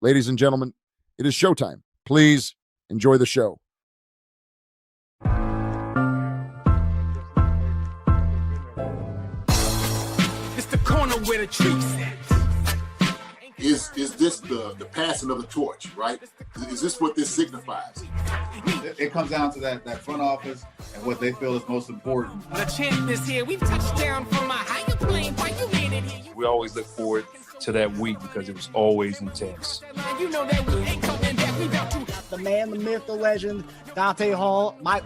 Ladies and gentlemen, it is showtime. Please enjoy the show. It's the corner where the trees at. Is this the passing of the torch, right? Is this what this signifies? It comes down to that front office and what they feel is most important. The champ is here. We've touched down from a higher plane. Why you in it here? We always look forward to that week because it was always intense. You know that we ain't coming back. We about to. The man, the myth, the legend, Dante Hall. My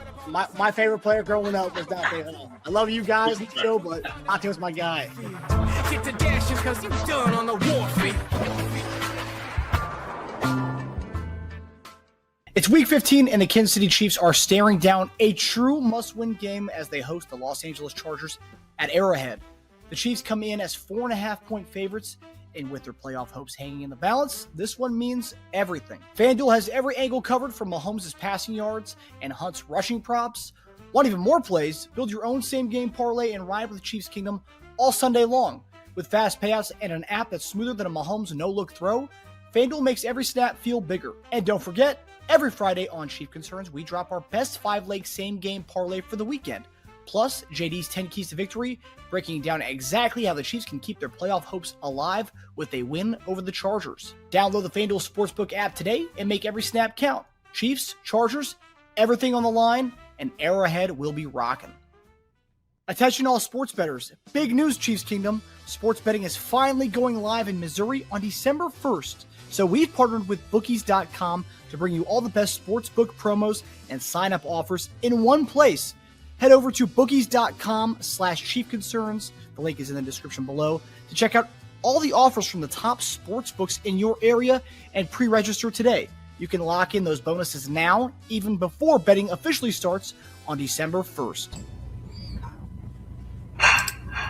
favorite player growing up was Dante Hall. I love you guys in the show, but Dante was my guy. Get to dashing because you done on the warfare. It's week 15, and the Kansas City Chiefs are staring down a true must-win game as they host the Los Angeles Chargers at Arrowhead. The Chiefs come in as 4.5-point favorites, and with their playoff hopes hanging in the balance, this one means everything. FanDuel has every angle covered from Mahomes' passing yards and Hunt's rushing props. Want even more plays? Build your own same-game parlay and ride with the Chiefs Kingdom all Sunday long. With fast payouts and an app that's smoother than a Mahomes no-look throw, FanDuel makes every snap feel bigger. And don't forget, every Friday on Chief Concerns, we drop our best 5-leg same-game parlay for the weekend. Plus, JD's 10 Keys to Victory, breaking down exactly how the Chiefs can keep their playoff hopes alive with a win over the Chargers. Download the FanDuel Sportsbook app today and make every snap count. Chiefs, Chargers, everything on the line, and Arrowhead will be rocking. Attention all sports bettors. Big news, Chiefs Kingdom. Sports betting is finally going live in Missouri on December 1st. So we've partnered with bookies.com to bring you all the best sportsbook promos and sign-up offers in one place. Head over to bookies.com/chiefconcerns. The link is in the description below to check out all the offers from the top sports books in your area and pre-register today. You can lock in those bonuses now, even before betting officially starts on December 1st.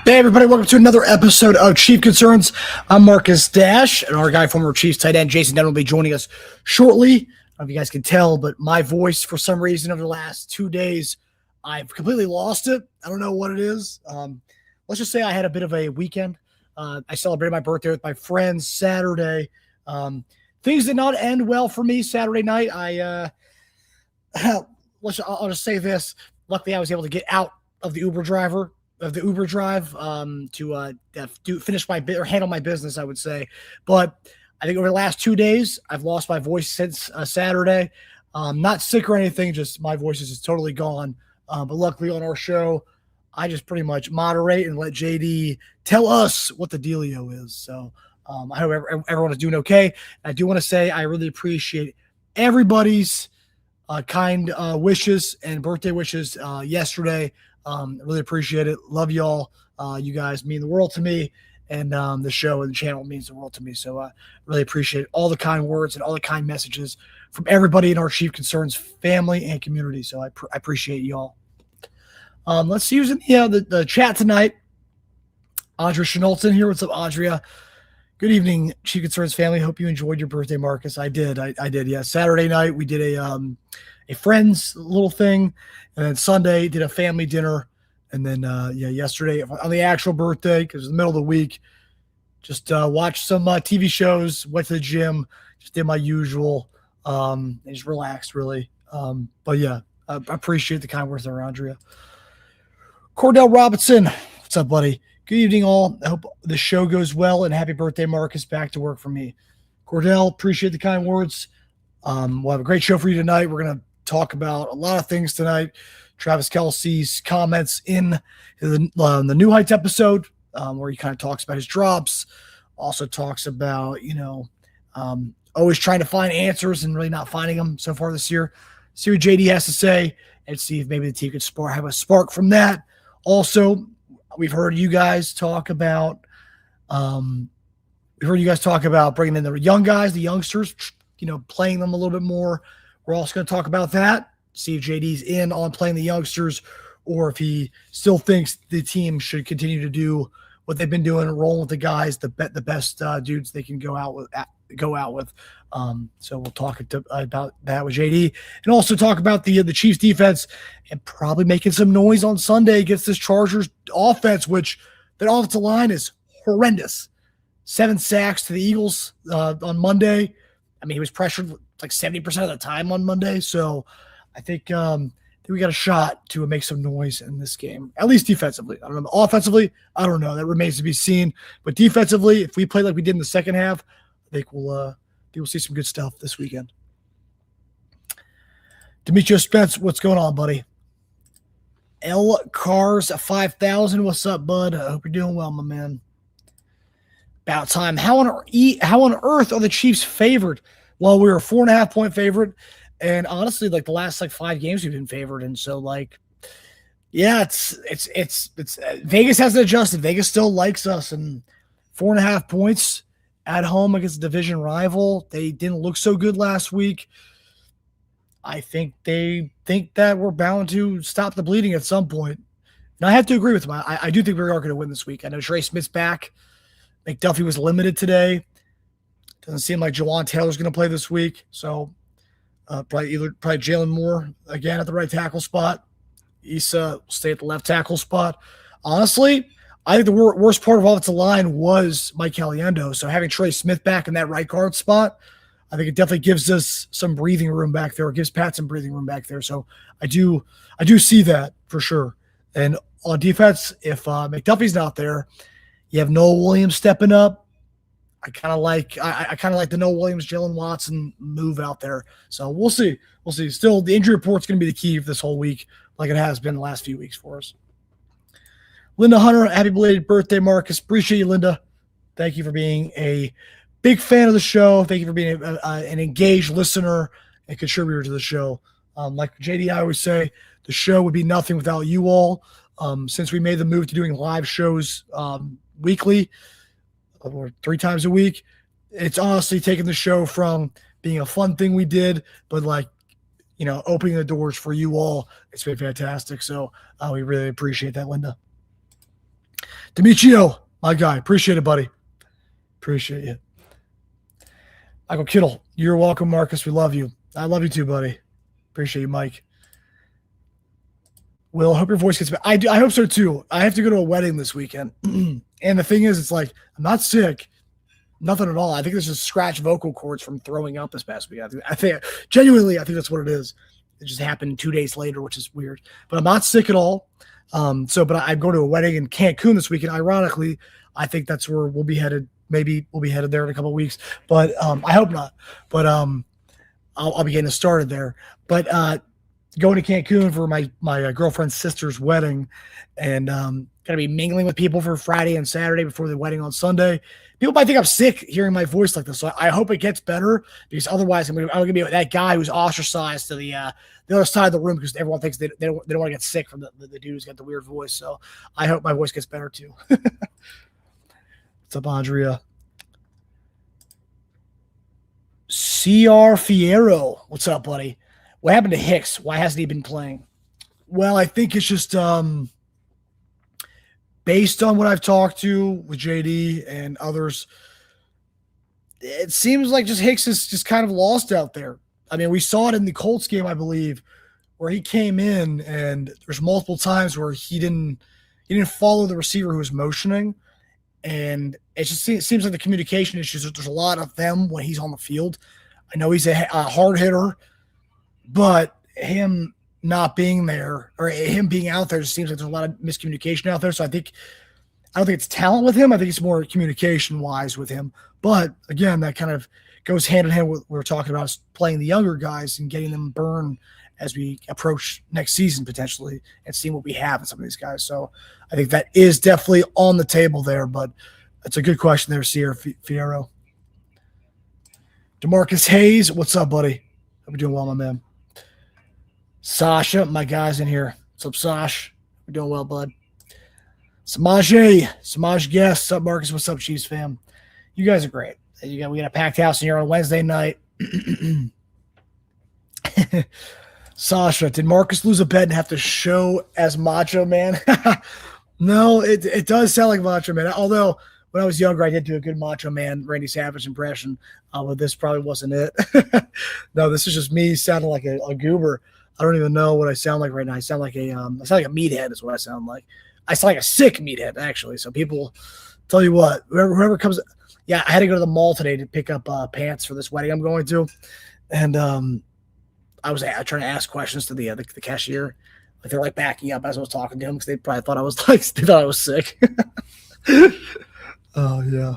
Hey everybody, welcome to another episode of Chief Concerns. I'm Marcus Dash, and our guy, former Chiefs tight end Jason Dunn, will be joining us shortly. I don't know if you guys can tell, but my voice, for some reason, over the last 2 days, I've completely lost it. I don't know what it is. Let's just say I had a bit of a weekend. I celebrated my birthday with my friends Saturday. Things did not end well for me Saturday night. I'll just say this. Luckily, I was able to get out of the Uber drive to finish my or handle my business, I would say. But I think over the last 2 days, I've lost my voice since Saturday. Not sick or anything, just my voice is just totally gone. But luckily on our show, I just pretty much moderate and let JD tell us what the dealio is. So I hope everyone is doing okay. I do want to say I really appreciate everybody's kind wishes and birthday wishes yesterday. Really appreciate it. Love y'all. You guys mean the world to me, and the show and the channel means the world to me. So I really appreciate all the kind words and all the kind messages from everybody in our Chief Concerns family and community. So I appreciate y'all. Let's see who's in the chat tonight. Andrea Chenolton here. What's up, Andrea? Good evening, Chief Concerns family. Hope you enjoyed your birthday, Marcus. I did. I did. Yeah. Saturday night we did a friends little thing, and then Sunday did a family dinner, and then yesterday on the actual birthday, because it was the middle of the week, just watched some TV shows, went to the gym, just did my usual, and just relaxed really. But yeah, I appreciate the kind words there, Andrea. Cordell Robinson, what's up, buddy? Good evening, all. I hope the show goes well, and happy birthday, Marcus. Back to work for me. Cordell, appreciate the kind words. We'll have a great show for you tonight. We're going to talk about a lot of things tonight. Travis Kelce's comments in the New Heights episode, where he kind of talks about his drops. Also talks about, always trying to find answers and really not finding them so far this year. See what JD has to say and see if maybe the team could have a spark from that. Also, we've heard you guys talk about bringing in the young guys, the youngsters, playing them a little bit more. We're also going to talk about that, see if JD's in on playing the youngsters or if he still thinks the team should continue to do what they've been doing, rolling with the guys, the best dudes they can go out with. So we'll talk about that with JD, and also talk about the Chiefs defense and probably making some noise on Sunday against this Chargers offense, which that offensive line is horrendous. 7 sacks to the Eagles on Monday. I mean, he was pressured like 70% of the time on Monday. So I think we got a shot to make some noise in this game, at least defensively. I don't know. Offensively, I don't know. That remains to be seen. But defensively, if we play like we did in the second half, I think we'll see some good stuff this weekend. Demetrio Spence, what's going on, buddy? L Cars 5000, what's up, bud? I hope you're doing well, my man. About time. How on earth are the Chiefs favored? Well, we were a 4.5-point favorite, and honestly, like the last like 5 games we've been favored, and so like, yeah, it's Vegas hasn't adjusted. Vegas still likes us, and 4.5 points at home against a division rival. They didn't look so good last week. I think they think that we're bound to stop the bleeding at some point. And I have to agree with them. I do think we are going to win this week. I know Trey Smith's back. McDuffie was limited today. Doesn't seem like Jawan Taylor's going to play this week. So probably Jalen Moore again at the right tackle spot. Esa will stay at the left tackle spot. Honestly, I think the worst part of offensive line was Mike Caliendo. So having Trey Smith back in that right guard spot, I think it definitely gives us some breathing room back there. It gives Pat some breathing room back there. So I do see that for sure. And on defense, if McDuffie's not there, you have Nohl Williams stepping up. I kind of like the Nohl Williams, Jalen Watson move out there. So we'll see. We'll see. Still, the injury report's going to be the key for this whole week, like it has been the last few weeks for us. Linda Hunter, happy belated birthday, Marcus. Appreciate you, Linda. Thank you for being a big fan of the show. Thank you for being an engaged listener and contributor to the show. Like JD, I always say, the show would be nothing without you all. Since we made the move to doing live shows weekly or 3 times a week, it's honestly taken the show from being a fun thing we did, but like, opening the doors for you all. It's been fantastic. So we really appreciate that, Linda. Demetrio, my guy. Appreciate it, buddy. Appreciate you. Michael Kittle, you're welcome, Marcus. We love you. I love you too, buddy. Appreciate you, Mike. Will, hope your voice gets better. I hope so too. I have to go to a wedding this weekend. And the thing is, it's like, I'm not sick. Nothing at all. I think it's just scratched vocal cords from throwing up this past week. I think genuinely, I think that's what it is. It just happened 2 days later, which is weird. But I'm not sick at all. But I'm going to a wedding in Cancun this weekend. Ironically, I think that's where we'll be headed. Maybe we'll be headed there in a couple of weeks. But I hope not. But I'll be getting started there. But going to Cancun for my girlfriend's sister's wedding, and going to be mingling with people for Friday and Saturday before the wedding on Sunday. People might think I'm sick hearing my voice like this, so I hope it gets better, because otherwise I'm going to be that guy who's ostracized to the other side of the room, because everyone thinks they don't want to get sick from the dude who's got the weird voice. So I hope my voice gets better too. What's up, Andrea? CR Fierro, what's up, buddy? What happened to Hicks? Why hasn't he been playing? Well, I think it's just based on what I've talked to with JD and others, it seems like just Hicks is just kind of lost out there. I mean, we saw it in the Colts game, I believe, where he came in and there's multiple times where he didn't follow the receiver who was motioning. And it just seems like the communication issues, there's a lot of them when he's on the field. I know he's a hard hitter, but him not being there, or him being out there, just seems like there's a lot of miscommunication out there. So I don't think it's talent with him. I think it's more communication wise with him. But again, that kind of goes hand in hand with what we're talking about, is playing the younger guys and getting them burned as we approach next season potentially, and seeing what we have in some of these guys. So I think that is definitely on the table there, but that's a good question there, Sierra Fierro. DeMarcus Hayes, what's up, buddy? Hope you're doing well, my man. Sasha, my guy's in here. What's up, Sash? We're doing well, bud. Samaj Guest. What's up, Marcus? What's up, Chiefs fam? You guys are great. We got a packed house in here on Wednesday night. Sasha, did Marcus lose a bet and have to show as Macho Man? No, it does sound like Macho Man. Although when I was younger, I did do a good Macho Man, Randy Savage impression. But this probably wasn't it. No, this is just me sounding like a goober. I don't even know what I sound like right now. I sound like a meathead is what I sound like. I sound like a sick meathead, actually. So people, tell you what, whoever comes, Yeah, I had to go to the mall today to pick up pants for this wedding I'm going to, and I was trying to ask questions to the cashier. Like they're like backing up as I was talking to him because they probably thought I was they thought I was sick. Oh yeah.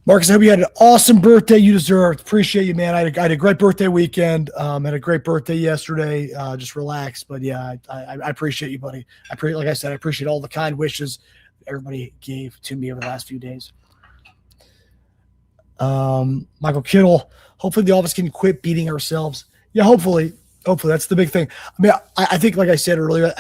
Marcus, I hope you had an awesome birthday you deserved. Appreciate you, man. I had a great birthday weekend. Had a great birthday yesterday. Just relaxed. But yeah, I appreciate you, buddy. Like I said, I appreciate all the kind wishes everybody gave to me over the last few days. Michael Kittle, hopefully the office can quit beating ourselves. Yeah, hopefully that's the big thing. I mean, I think, like I said earlier,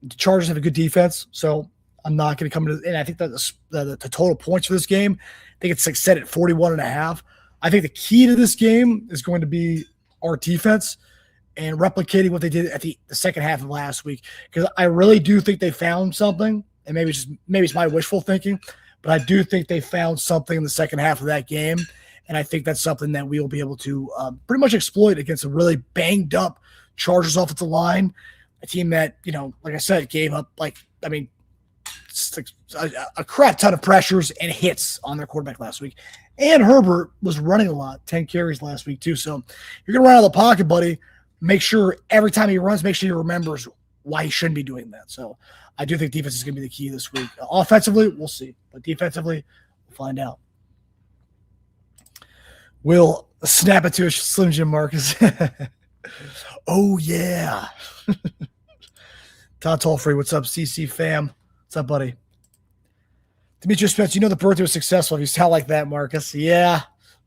the Chargers have a good defense, so I'm not going to come into – and I think that the total points for this game, I think it's like set at 41.5. I think the key to this game is going to be our defense and replicating what they did at the second half of last week, because I really do think they found something, and maybe it's my wishful thinking, but I do think they found something in the second half of that game, and I think that's something that we will be able to pretty much exploit against a really banged-up Chargers offensive line, a team that, like I said, gave up a crap ton of pressures and hits on their quarterback last week. And Herbert was running a lot, 10 carries last week too. So you're going to run out of the pocket, buddy. Make sure every time he runs, make sure he remembers why he shouldn't be doing that. So I do think defense is going to be the key this week. Offensively, we'll see. But defensively, we'll find out. We'll snap it to a Slim Jim Marcus. Oh, yeah. Todd Tollfree, what's up, CC fam? What's up, buddy? Demetrius Spence, the birthday was successful. If you sound like that, Marcus. Yeah,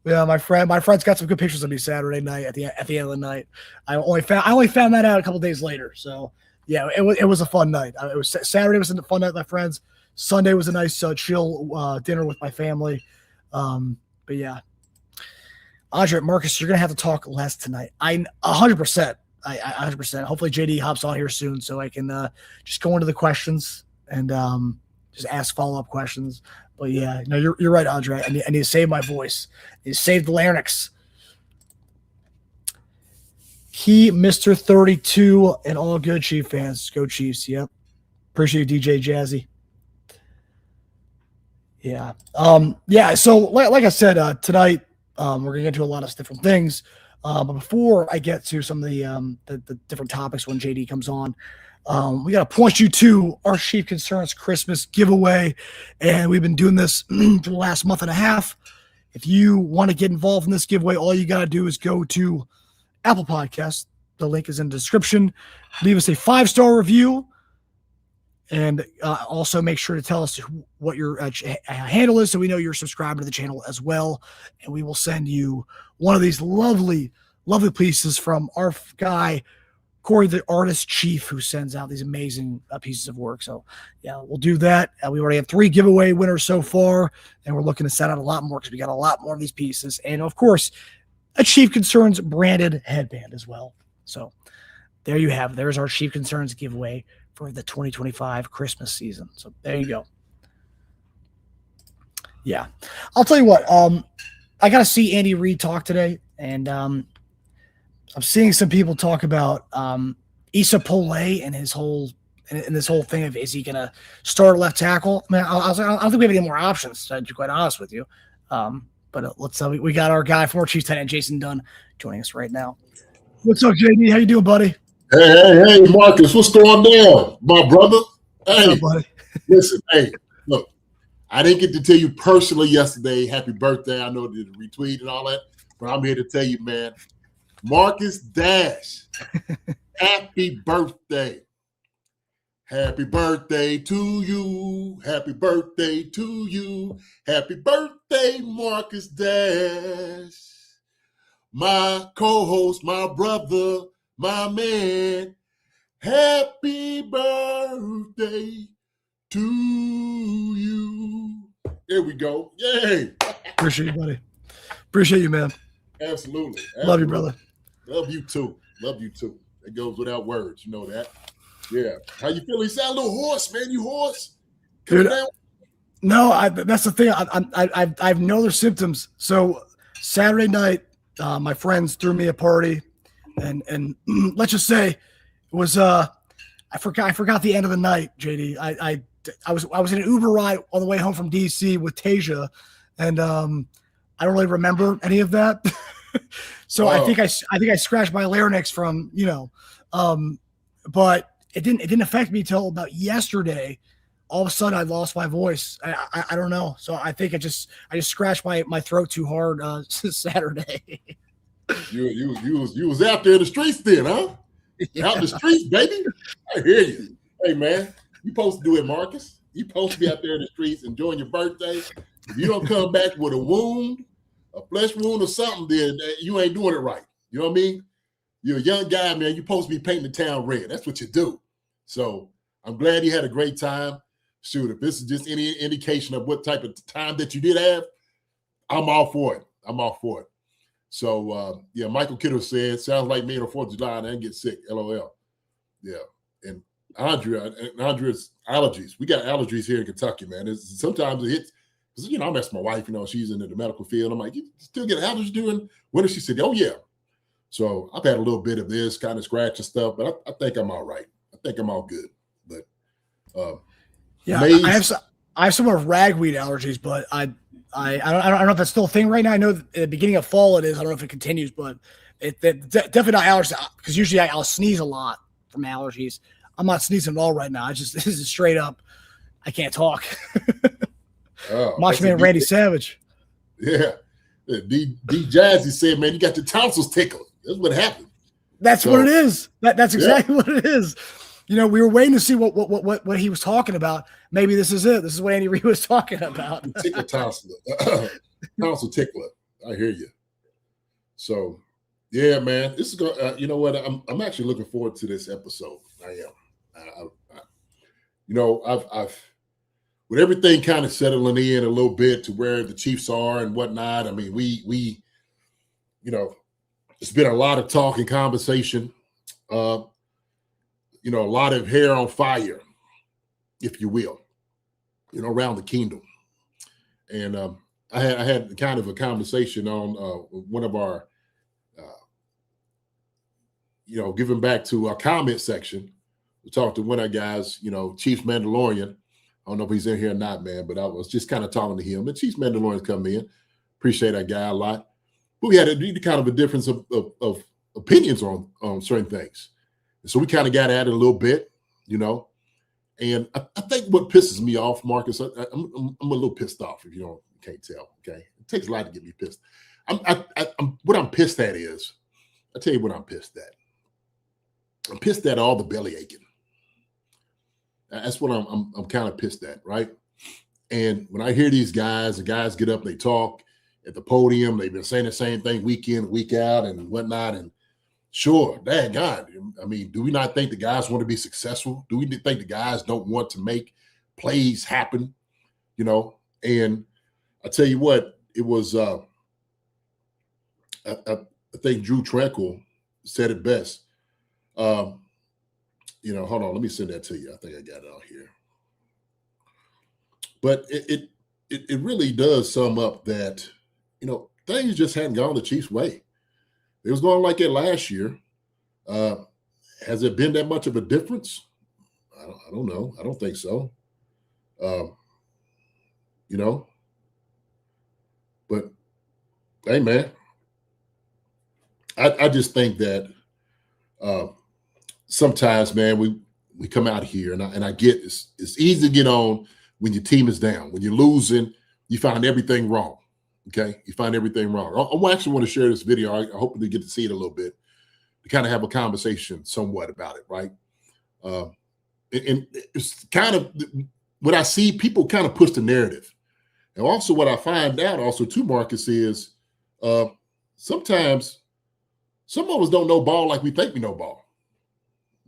my friend's got some good pictures of me Saturday night at the end of the night. I only found that out a couple days later. So yeah, it was a fun night. Saturday was a fun night with my friends. Sunday was a nice chill dinner with my family. But yeah, Andre, Marcus, you're gonna have to talk less tonight. 100%. I 100%. Hopefully JD hops on here soon so I can just go into the questions and just ask follow-up questions. But yeah, no, you're right, Andre. I need to save my voice. I need to save the larynx. Key Mr. 32 and all good Chief fans. Go Chiefs. Yep. Appreciate you, DJ Jazzy. Yeah. Yeah. So like I said, tonight we're gonna get into a lot of different things. But before I get to some of the different topics when JD comes on, we got to point you to our Chief Concerns Christmas giveaway. And we've been doing this for the last month and a half. If you want to get involved in this giveaway, all you got to do is go to Apple Podcasts. The link is in the description. Leave us a 5-star review. And also make sure to tell us what your handle is so we know you're subscribed to the channel as well. And we will send you one of these lovely, lovely pieces from our guy, Corey, the artist chief, who sends out these amazing pieces of work. So, yeah, we'll do that. We already have 3 giveaway winners so far, and we're looking to send out a lot more because we got a lot more of these pieces. And, of course, a Chief Concerns branded headband as well. So there you have it. There's our Chief Concerns giveaway for the 2025 Christmas season. So there you go. Yeah. I'll tell you what, I got to see Andy Reid talk today, and I'm seeing some people talk about Esa Pole and his whole this whole thing of, is he going to start left tackle? I mean, I don't think we have any more options, to be quite honest with you. But let's we got our guy, former Chiefs tight end Jason Dunn, joining us right now. What's up, JD? How you doing, buddy? Hey, Marcus, what's going on, my brother? Hey, what's up, buddy? Listen, hey, look, I didn't get to tell you personally yesterday, happy birthday. I know the retweet and all that, but I'm here to tell you, man, Marcus Dash, happy birthday. Happy birthday to you. Happy birthday to you. Happy birthday, Marcus Dash. My co-host, my brother, my man. Happy birthday to you. There we go. Yay. Appreciate you, buddy. Appreciate you, man. Absolutely. Love you, brother. Love you too. Love you too. It goes without words. You know that. Yeah. How you feeling? You sound a little hoarse, man. You hoarse? Dude, no, that's the thing. I have no other symptoms. So Saturday night, my friends threw me a party, and let's just say it was I forgot the end of the night, JD. I was in an Uber ride on the way home from DC with Tasia, and I don't really remember any of that. So I think I scratched my larynx from, but it didn't affect me till about yesterday. All of a sudden I lost my voice. I don't know. So I think I just scratched my throat too hard Saturday. You was out there in the streets then, huh? Yeah. Out in the streets, baby. I hear you. Hey man, you supposed to do it, Marcus. You supposed to be out there in the streets enjoying your birthday. If you don't come back with a wound, a flesh wound or something, then you ain't doing it right. You know what I mean? You're a young guy, man. You're supposed to be painting the town red. That's what you do. So I'm glad you had a great time. Shoot, if this is just any indication of what type of time that you did have, I'm all for it. I'm all for it. So, yeah, Michael Kittle said, sounds like me on the 4th of July and I didn't get sick, LOL. Yeah. And Andrea's allergies. We got allergies here in Kentucky, man. Sometimes it hits, because, I'm asking my wife, she's into the medical field. I'm like, you still get allergies during winter? She said, oh, yeah. So I've had a little bit of this kind of scratch and stuff, but I think I'm all right. I think I'm all good. But yeah, I have some of ragweed allergies, but I don't know if that's still a thing right now. I know at the beginning of fall it is. I don't know if it continues, but it definitely not allergies, because usually I'll sneeze a lot from allergies. I'm not sneezing at all right now. This is straight up. I can't talk. Macho Man Randy Savage. Yeah. D Jazzy said, man, you got your tonsils tickled. That's what happened. That's what it is. That's exactly what it is. We were waiting to see what he was talking about. Maybe this is it. This is what Andy Reid was talking about. Tickle tonsil. Tonsil tickler. I hear you. So, yeah, man, this is going. You know what? I'm actually looking forward to this episode. I am. I've with everything kind of settling in a little bit to where the Chiefs are and whatnot. I mean, we it's been a lot of talk and conversation. A lot of hair on fire, if you will, around the kingdom. And I had kind of a conversation on one of our, giving back to our comment section. We talked to one of our guys, Chiefs Mandalorian. I don't know if he's in here or not, man, but I was just kind of talking to him. And Chiefs Mandalorian's come in. Appreciate that guy a lot. But we had a kind of a difference of opinions on certain things. And so we kind of got at it a little bit, And I think what pisses me off, Marcus, I'm a little pissed off if you can't tell. Okay, it takes a lot to get me pissed. What I'm pissed at is, I tell you what I'm pissed at. I'm pissed at all the belly aching. That's what I'm kind of pissed at, right? And when I hear these guys, the guys get up, they talk at the podium. They've been saying the same thing week in, week out, and whatnot, and. Sure, dang God. I mean, do we not think the guys want to be successful? Do we think the guys don't want to make plays happen? And I tell you what, it was, I think Drew Tranquil said it best. Hold on, let me send that to you. I think I got it out here. But it really does sum up that, things just hadn't gone the Chiefs' way. It was going like it last year. Has it been that much of a difference? I don't know. I don't think so. But hey, man, I just think that sometimes, man, we come out here and I get it's easy to get on when your team is down. When you're losing, you find everything wrong. Okay, you find everything wrong. I actually want to share this video. I hope to get to see it a little bit to kind of have a conversation somewhat about it, right? And it's kind of what I see, people kind of push the narrative. And also what I find out also too, Marcus, is sometimes some of us don't know ball like we think we know ball.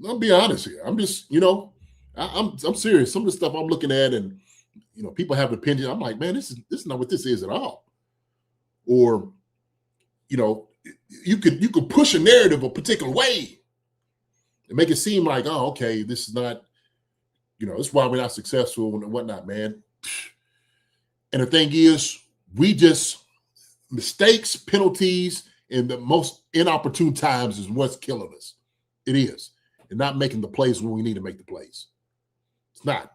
I'll be honest here. I'm just, I'm serious. Some of the stuff I'm looking at and, people have an opinion. I'm like, man, this is not what this is at all. Or, you could push a narrative a particular way and make it seem like, oh, okay, this is not, this is why we're not successful and whatnot, man. And the thing is, mistakes, penalties, and the most inopportune times is what's killing us. It is. And not making the plays when we need to make the plays. It's not.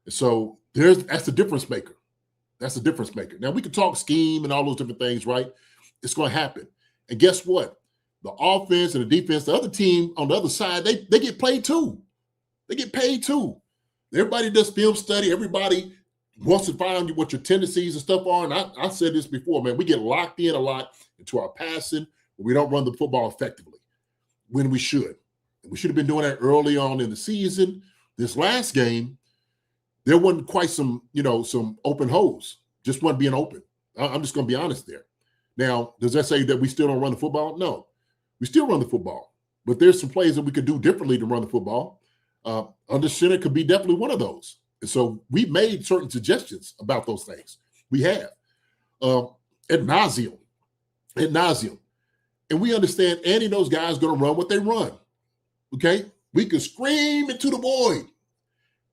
So that's the difference maker. That's the difference maker. Now, we can talk scheme and all those different things, right? It's going to happen. And guess what? The offense and the defense, the other team on the other side, they get played too. They get paid too. Everybody does film study. Everybody wants to find what your tendencies and stuff are. And I said this before, man, we get locked in a lot into our passing. We don't run the football effectively when we should. We should have been doing that early on in the season. This last game, there wasn't quite some open holes. Just wasn't being open. I'm just going to be honest there. Now, does that say that we still don't run the football? No. We still run the football. But there's some plays that we could do differently to run the football. Under center could be definitely one of those. And so we've made certain suggestions about those things. We have. Ad nauseum. And we understand Andy and those guys are going to run what they run. Okay? We can scream into the void.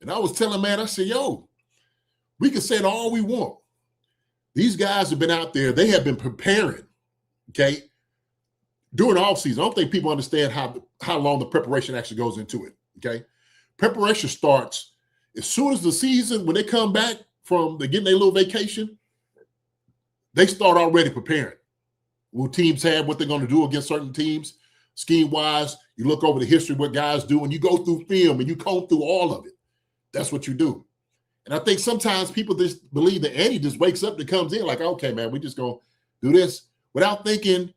And I was telling man, I said, yo, we can say it all we want. These guys have been out there. They have been preparing, okay, during the offseason. I don't think people understand how long the preparation actually goes into it, okay? Preparation starts as soon as the season, when they come back from getting their little vacation, they start already preparing. Will teams have what they're going to do against certain teams? Scheme-wise, you look over the history of what guys do, and you go through film, and you comb through all of it. That's what you do. And I think sometimes people just believe that Andy just wakes up and comes in like, okay, man, we just going to do this without thinking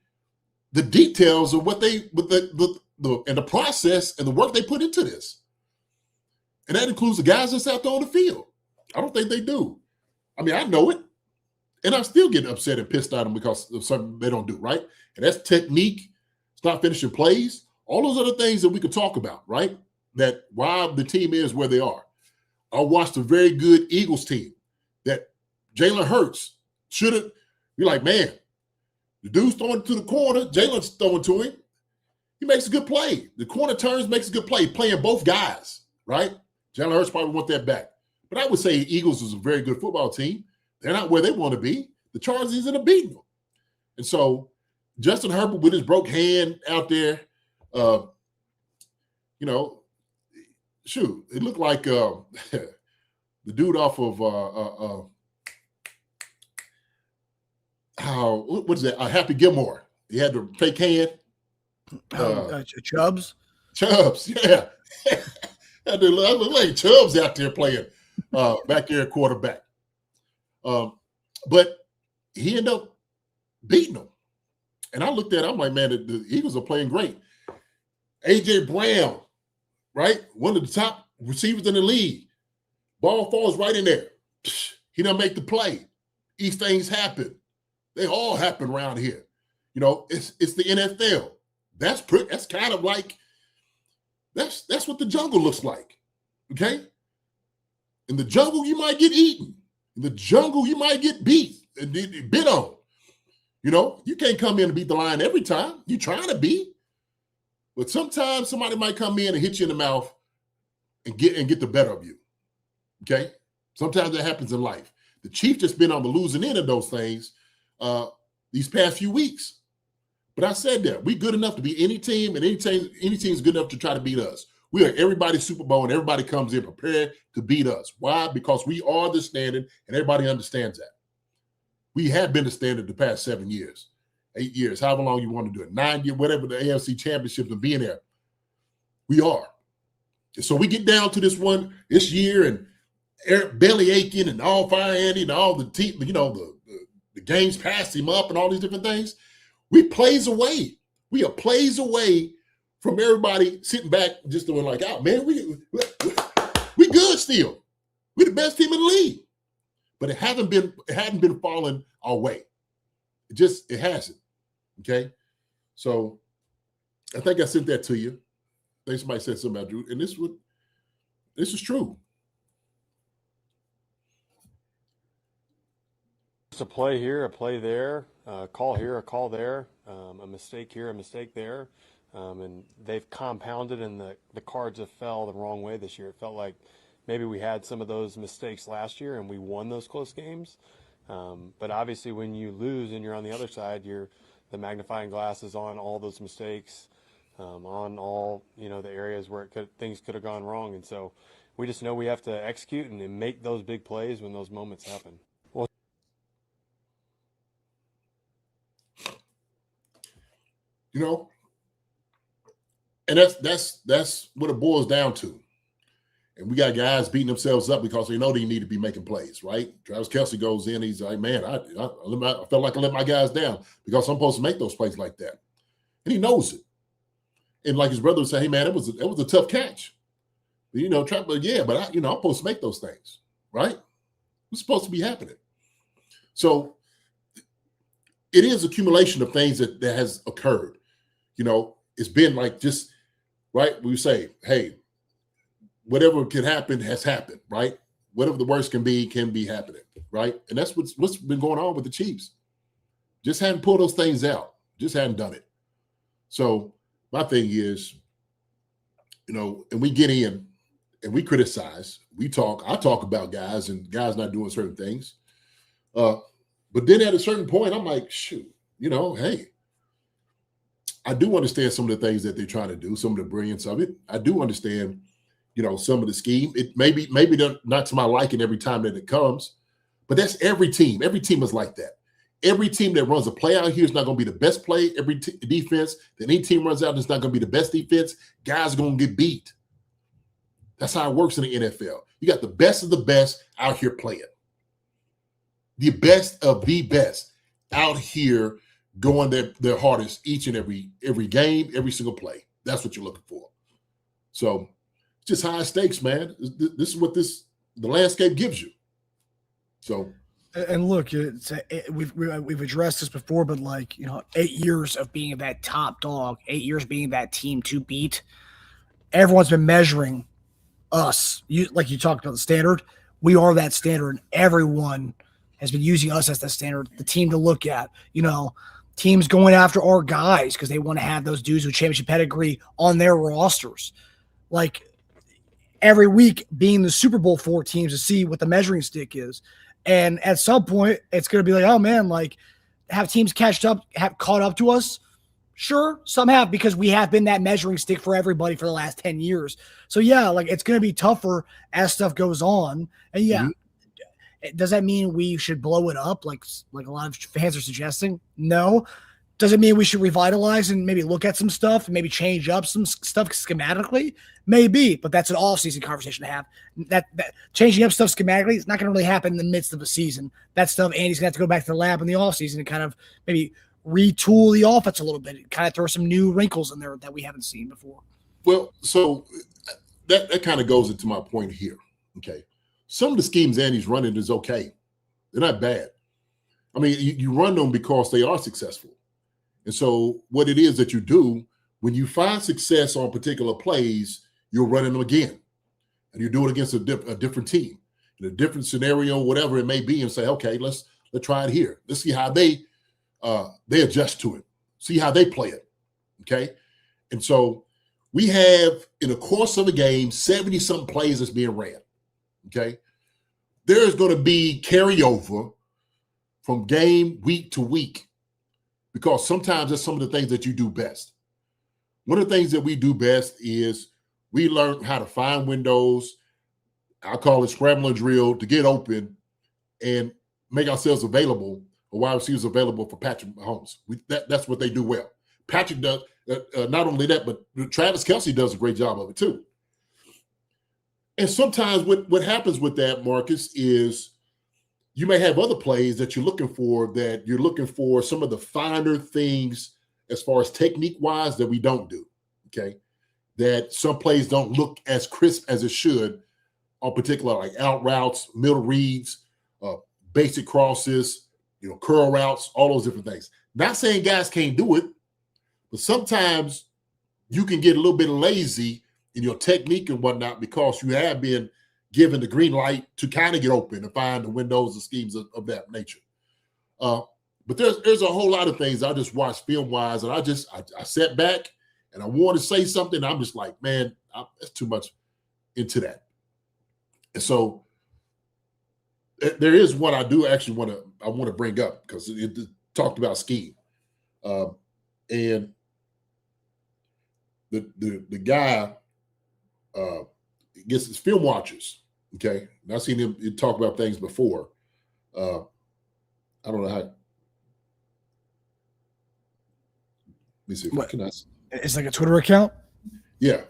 the details of what and the process and the work they put into this. And that includes the guys that's out there on the field. I don't think they do. I mean, I know it. And I still get upset and pissed at them because of something they don't do, right? And that's technique. It's not finishing plays. All those other things that we could talk about, right? That why the team is where they are. I watched a very good Eagles team that Jalen Hurts should have. You're like, man, the dude's throwing to the corner. Jalen's throwing to him. He makes a good play. The corner turns, makes a good play, playing both guys, right? Jalen Hurts probably want that back. But I would say Eagles is a very good football team. They're not where they want to be. The Chargers isn't beating them. And so Justin Herbert with his broke hand out there, shoot, it looked like the dude off of what is that? Happy Gilmore. He had the fake hand. Chubbs, yeah. It looked like Chubbs out there playing back there quarterback. But he ended up beating them. And I looked at it, I'm like, man, the Eagles are playing great. A.J. Brown, right? One of the top receivers in the league. Ball falls right in there. He doesn't make the play. These things happen. They all happen around here. It's the NFL. That's kind of like that's what the jungle looks like. Okay? In the jungle, you might get eaten. In the jungle, you might get beat and bit on. You can't come in and beat the lion every time. You're trying to be. But sometimes somebody might come in and hit you in the mouth and get the better of you. Okay? Sometimes that happens in life. The Chiefs just been on the losing end of those things these past few weeks. But I said that we good enough to beat any team, and any team's good enough to try to beat us. We are everybody's Super Bowl, and everybody comes in prepared to beat us. Why? Because we are the standard, and everybody understands that. We have been the standard the past 7 years, 8 years, however long you want to do it, 9 years, whatever the AFC championships and being there. We are. And so we get down to this year, and Eric belly aching and all fire Andy and all the team, the games passed him up and all these different things. We plays away. We are plays away from everybody sitting back just doing like, oh, man, we good still. We're the best team in the league. But it hadn't been falling our way. It hasn't. Okay? So I think I sent that to you. I think somebody said something about Drew. And this is true. It's a play here, a play there, a call here, a call there, a mistake here, a mistake there. And they've compounded, and the cards have fell the wrong way this year. It felt like maybe we had some of those mistakes last year and we won those close games. But obviously when you lose and you're on the other side, the magnifying glass is on all those mistakes, on all, the areas where things could have gone wrong. And so we just know we have to execute and then make those big plays when those moments happen. Well, You know, and that's what it boils down to. And we got guys beating themselves up because they know they need to be making plays, right? Travis Kelce goes in, he's like, man, I felt like I let my guys down because I'm supposed to make those plays like that. And he knows it. And like his brother would say, hey, man, it was a tough catch. But, I'm supposed to make those things, right? It's supposed to be happening. So it is accumulation of things that has occurred. It's been like just, right? We say, hey, whatever can happen has happened, right? Whatever the worst can be happening, right? And that's what's been going on with the Chiefs. Just hadn't pulled those things out. Just hadn't done it. So my thing is, and we get in and we criticize. I talk about guys and guys not doing certain things. But then at a certain point, I'm like, shoot, hey, I do understand some of the things that they're trying to do, some of the brilliance of it. I do understand, some of the scheme. It maybe they're not to my liking every time that it comes, but that's every team. Every team is like that. Every team that runs a play out here is not going to be the best play. Every defense that any team runs out is not going to be the best defense. Guys are going to get beat. That's how it works in the NFL. You got the best of the best out here playing. The best of the best out here going their hardest each and every game, every single play. That's what you're looking for. So it's just high stakes, man. This is what the landscape gives you. So. And look, we've addressed this before, but 8 years of being that top dog, 8 years being that team to beat. Everyone's been measuring us. You talked about the standard. We are that standard, and everyone has been using us as the standard, the team to look at. Teams going after our guys because they want to have those dudes with championship pedigree on their rosters. Every week being the Super Bowl 4 teams to see what the measuring stick is. And at some point, it's going to be like, oh, man, have teams caught up to us? Sure, some have, because we have been that measuring stick for everybody for the last 10 years. So, yeah, it's going to be tougher as stuff goes on. And, yeah, does that mean we should blow it up like a lot of fans are suggesting? No. Does it mean we should revitalize and maybe look at some stuff and maybe change up some stuff schematically? Maybe, but that's an off-season conversation to have. That changing up stuff schematically is not going to really happen in the midst of a season. That stuff, Andy's going to have to go back to the lab in the off-season and kind of maybe retool the offense a little bit and kind of throw some new wrinkles in there that we haven't seen before. Well, so that kind of goes into my point here, okay? Some of the schemes Andy's running is okay. They're not bad. I mean, you run them because they are successful. And so what it is that you do, when you find success on particular plays, you're running them again. And you do it against a different team, in a different scenario, whatever it may be, and say, okay, let's try it here. Let's see how they adjust to it. See how they play it, okay? And so we have, in the course of a game, 70-something plays that's being ran, okay? There's going to be carryover from game week to week, because sometimes that's some of the things that you do best. One of the things that we do best is we learn how to find windows. I call it scrambling drill, to get open and make ourselves available, or wide receivers available for Patrick Mahomes. That's what they do well. Patrick does, not only that, but Travis Kelce does a great job of it too. And sometimes what happens with that, Marcus, is you may have other plays that you're looking for some of the finer things as far as technique-wise that we don't do, okay? That some plays don't look as crisp as it should on particular, like out routes, middle reads, basic crosses, curl routes, all those different things. Not saying guys can't do it, but sometimes you can get a little bit lazy in your technique and whatnot because you have been given the green light to kind of get open and find the windows and schemes of that nature. But there's a whole lot of things I just watched film-wise, and I sat back and I want to say something. I'm just like, man, that's too much into that. And so there is one I do actually want to bring up, because it talked about scheme. And the guy, gets his film watchers. Okay, and I've seen him talk about things before. I don't know how. Let me see if I can. It's like a Twitter account. Yeah.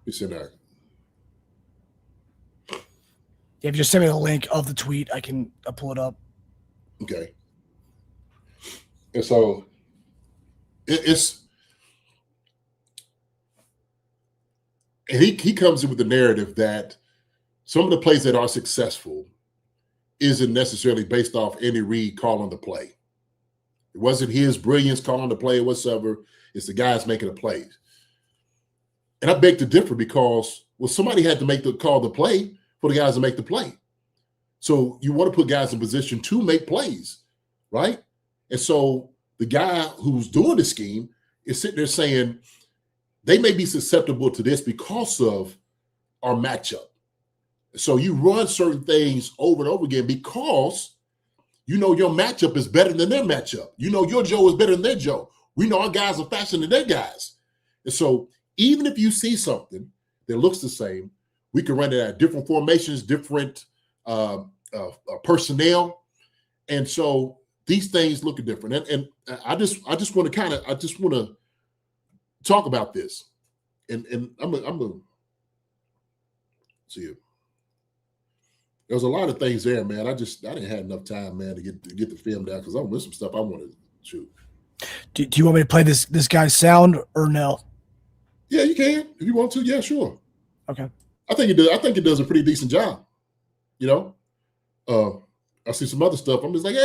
You see that? Yeah, if you just send me the link of the tweet, I can pull it up. Okay. And so it's and he comes in with the narrative that some of the plays that are successful isn't necessarily based off Andy Reid calling the play. It wasn't his brilliance calling the play whatsoever. It's the guys making the plays. And I beg to differ because, well, somebody had to call the play for the guys to make the play. So you want to put guys in position to make plays, right? And so the guy who's doing the scheme is sitting there saying they may be susceptible to this because of our matchup. So you run certain things over and over again because you know your matchup is better than their matchup. You know your Joe is better than their Joe. We know our guys are faster than their guys. And so even if you see something that looks the same, we can run it at different formations, different personnel. And so these things look different. And I just want to talk about this. And I'm gonna see it. There's a lot of things there, man. I didn't have enough time, man, to get the film down because I missed some stuff I wanted to shoot. Do you want me to play this guy's sound or no? Yeah, you can if you want to. Yeah, sure. Okay. I think it does a pretty decent job. You know, I see some other stuff. I'm just like,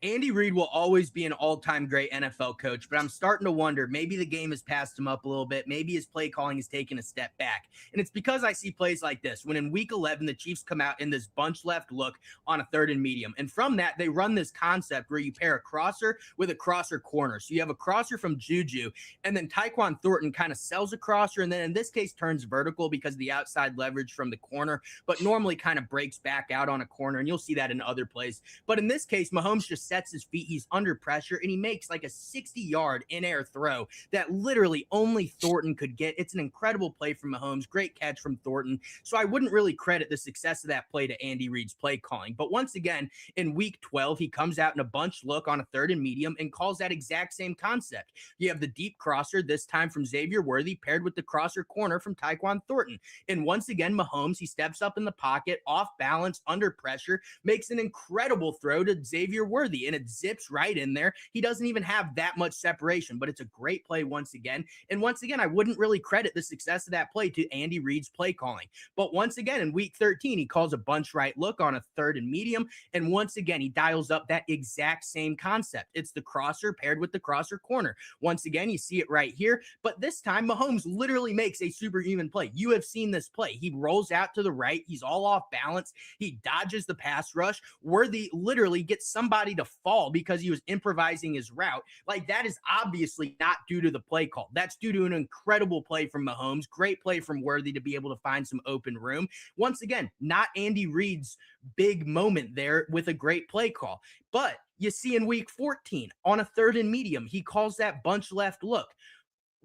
Andy Reid will always be an all-time great NFL coach, but I'm starting to wonder, maybe the game has passed him up a little bit. Maybe his play calling has taken a step back. And it's because I see plays like this. When in week 11, the Chiefs come out in this bunch left look on a 3rd and medium. And from that, they run this concept where you pair a crosser with a crosser corner. So you have a crosser from Juju, and then Tyquan Thornton kind of sells a crosser, and then in this case turns vertical because of the outside leverage from the corner, but normally kind of breaks back out on a corner. And you'll see that in other plays. But in this case, Mahomes just sets his feet, he's under pressure, and he makes like a 60-yard in-air throw that literally only Thornton could get. It's an incredible play from Mahomes, great catch from Thornton. So I wouldn't really credit the success of that play to Andy Reid's play calling. But once again, in week 12, he comes out in a bunch look on a 3rd and medium and calls that exact same concept. You have the deep crosser, this time from Xavier Worthy, paired with the crosser corner from Tyquan Thornton. And once again, Mahomes, he steps up in the pocket, off balance, under pressure, makes an incredible throw to Xavier Worthy, and it zips right in there. He doesn't even have that much separation, but it's a great play once again. And once again, I wouldn't really credit the success of that play to Andy Reid's play calling. But once again, in week 13, he calls a bunch right look on a 3rd and medium. And once again, he dials up that exact same concept. It's the crosser paired with the crosser corner. Once again, you see it right here. But this time, Mahomes literally makes a superhuman play. You have seen this play. He rolls out to the right. He's all off balance. He dodges the pass rush. Worthy literally gets somebody to fall because he was improvising his route. Like, that is obviously not due to the play call. That's due to an incredible play from Mahomes. Great play from Worthy to be able to find some open room. Once again, not Andy Reid's big moment there with a great play call. But you see in week 14, on a 3rd and medium, he calls that bunch left look.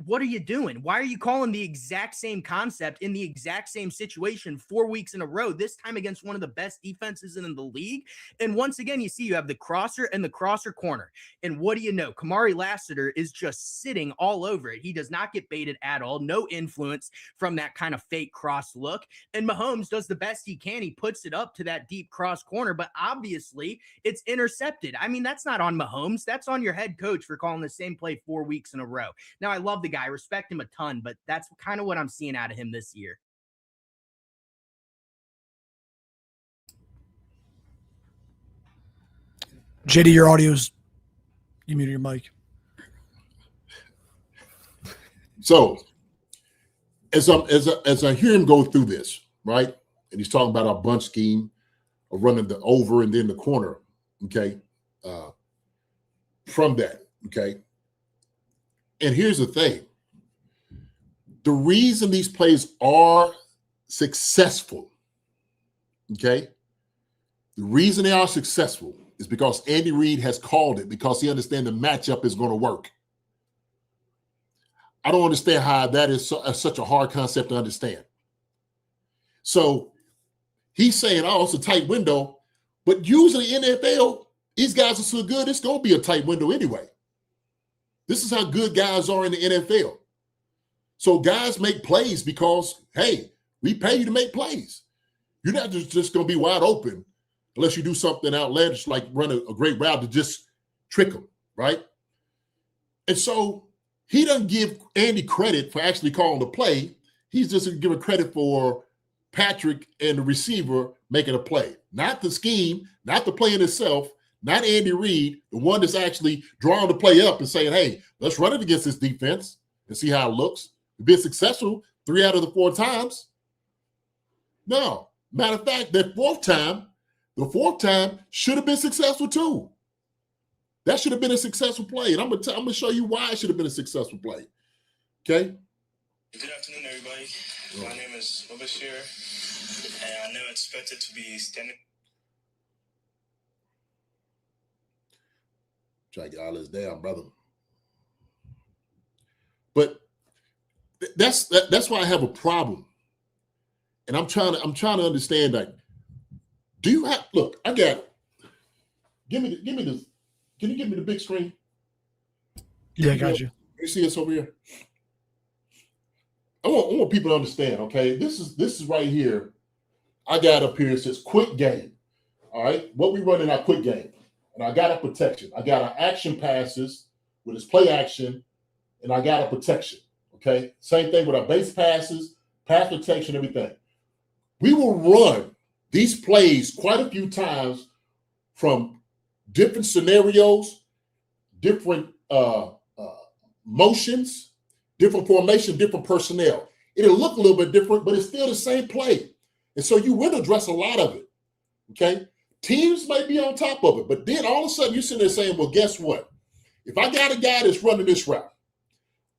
What are you doing? Why are you calling the exact same concept in the exact same situation 4 weeks in a row, this time against one of the best defenses in the league? And once again, you see you have the crosser and the crosser corner. And what do you know? Kamari Lassiter is just sitting all over it. He does not get baited at all. No influence from that kind of fake cross look. And Mahomes does the best he can. He puts it up to that deep cross corner, but obviously it's intercepted. I mean, that's not on Mahomes. That's on your head coach for calling the same play 4 weeks in a row. Now, I love the guy. I respect him a ton, but that's kind of what I'm seeing out of him this year. JD, your audio's, you muted your mic. So as I hear him go through this, right, and he's talking about our bunch scheme of running the over and then the corner, okay, from that, okay. And here's the thing. The reason these plays are successful, okay, the reason they are successful is because Andy Reid has called it, because he understands the matchup is going to work. I don't understand how that is such a hard concept to understand. So he's saying, oh, it's a tight window. But usually in the NFL, these guys are so good, it's going to be a tight window anyway. This is how good guys are in the NFL. So guys make plays because, hey, we pay you to make plays. You're not just going to be wide open unless you do something outlandish like run a great route to just trick them, right? And so he doesn't give Andy credit for actually calling the play. He's just giving credit for Patrick and the receiver making a play. Not the scheme, not the play in itself, not Andy Reid, the one that's actually drawing the play up and saying, hey, let's run it against this defense and see how it looks. We've been successful 3 out of the 4 times. No. Matter of fact, the fourth time should have been successful too. That should have been a successful play. And I'm gonna show you why it should have been a successful play. Okay? Good afternoon, everybody. My name is Obashir, and I never expected to be standing. Try to get all this down, brother. But that's why I have a problem. And I'm trying to understand, like, do you have, look, I got it. Give me this. Can you give me the big screen? Yeah, I got you. You see us over here? I want people to understand, okay? This is right here. I got up here, it says quick game. All right. What we run in our quick game. And I got a protection. I got our action passes with its play action, and I got a protection. Okay. Same thing with our base passes, pass protection, everything. We will run these plays quite a few times from different scenarios, different motions, different formation, different personnel. It'll look a little bit different, but it's still the same play. And so you will address a lot of it. Okay. Teams might be on top of it, but then all of a sudden you're sitting there saying, well, guess what? If I got a guy that's running this route,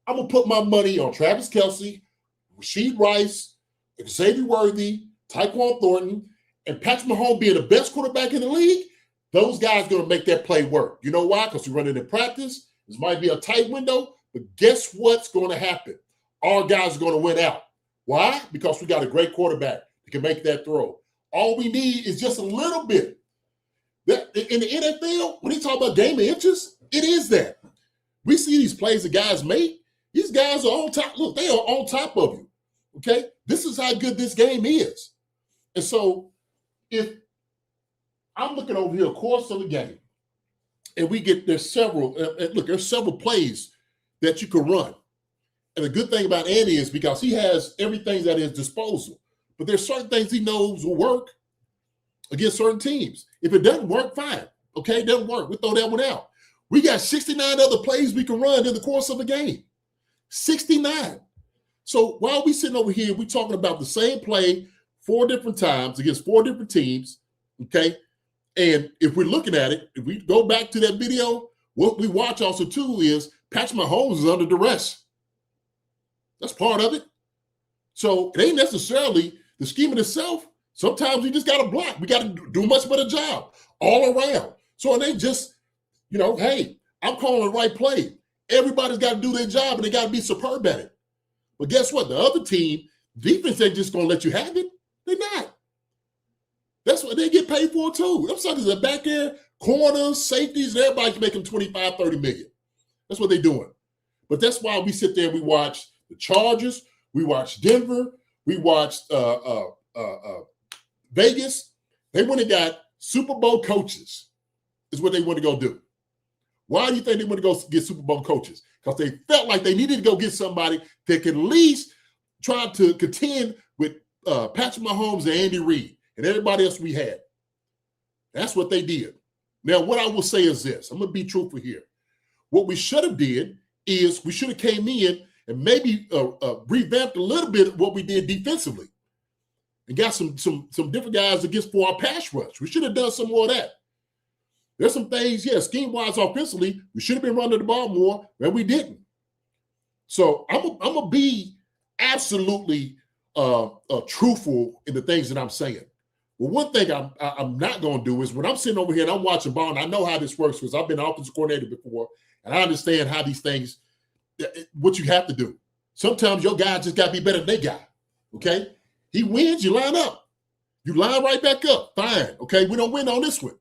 I'm going to put my money on Travis Kelce, Rashid Rice, Xavier Worthy, Tyquan Thornton, and Patrick Mahomes being the best quarterback in the league. Those guys are going to make that play work. You know why? Because we run it in practice. This might be a tight window, but guess what's going to happen? Our guys are going to win out. Why? Because we got a great quarterback that can make that throw. All we need is just a little bit. That, in the NFL, when you talk about game of inches, it is that. We see these plays the guys make. These guys are on top. Look, they are on top of you. Okay? This is how good this game is. And so if I'm looking over here, course of the game, and there's several plays that you can run. And the good thing about Andy is because he has everything at his disposal. But there's certain things he knows will work against certain teams. If it doesn't work, fine. Okay, it doesn't work. We throw that one out. We got 69 other plays we can run in the course of a game. 69. So while we sitting over here, we're talking about the same play 4 different times against 4 different teams, okay? And if we're looking at it, if we go back to that video, what we watch also too is Patrick Mahomes is under duress. That's part of it. So it ain't necessarily the scheme in itself. Sometimes we just got to block. We got to do a much better job all around. So it ain't just, hey, I'm calling the right play. Everybody's got to do their job, and they got to be superb at it. But guess what? The other team, defense ain't just going to let you have it. They're not. That's what they get paid for too. Them suckers are back there, corners, safeties, and everybody's making 25, 30 million. That's what they're doing. But that's why we sit there and we watch the Chargers, we watch Denver, we watched Vegas. They went and got Super Bowl coaches is what they want to go do. Why do you think they want to go get Super Bowl coaches? Because they felt like they needed to go get somebody that could at least try to contend with Patrick Mahomes and Andy Reid and everybody else we had. That's what they did. Now, what I will say is this. I'm going to be truthful here. What we should have did is we should have came in and maybe revamped a little bit of what we did defensively and got some different guys against for our pass rush. We should have done some more of that. There's some things, scheme-wise offensively, we should have been running the ball more, but we didn't. So I'm going to be absolutely truthful in the things that I'm saying. Well, one thing I'm not going to do is when I'm sitting over here and I'm watching ball, and I know how this works because I've been offensive coordinator before, and I understand how these things what you have to do. Sometimes your guy just got to be better than they guy. Okay? He wins, you line up. You line right back up. Fine. Okay? We don't win on this one.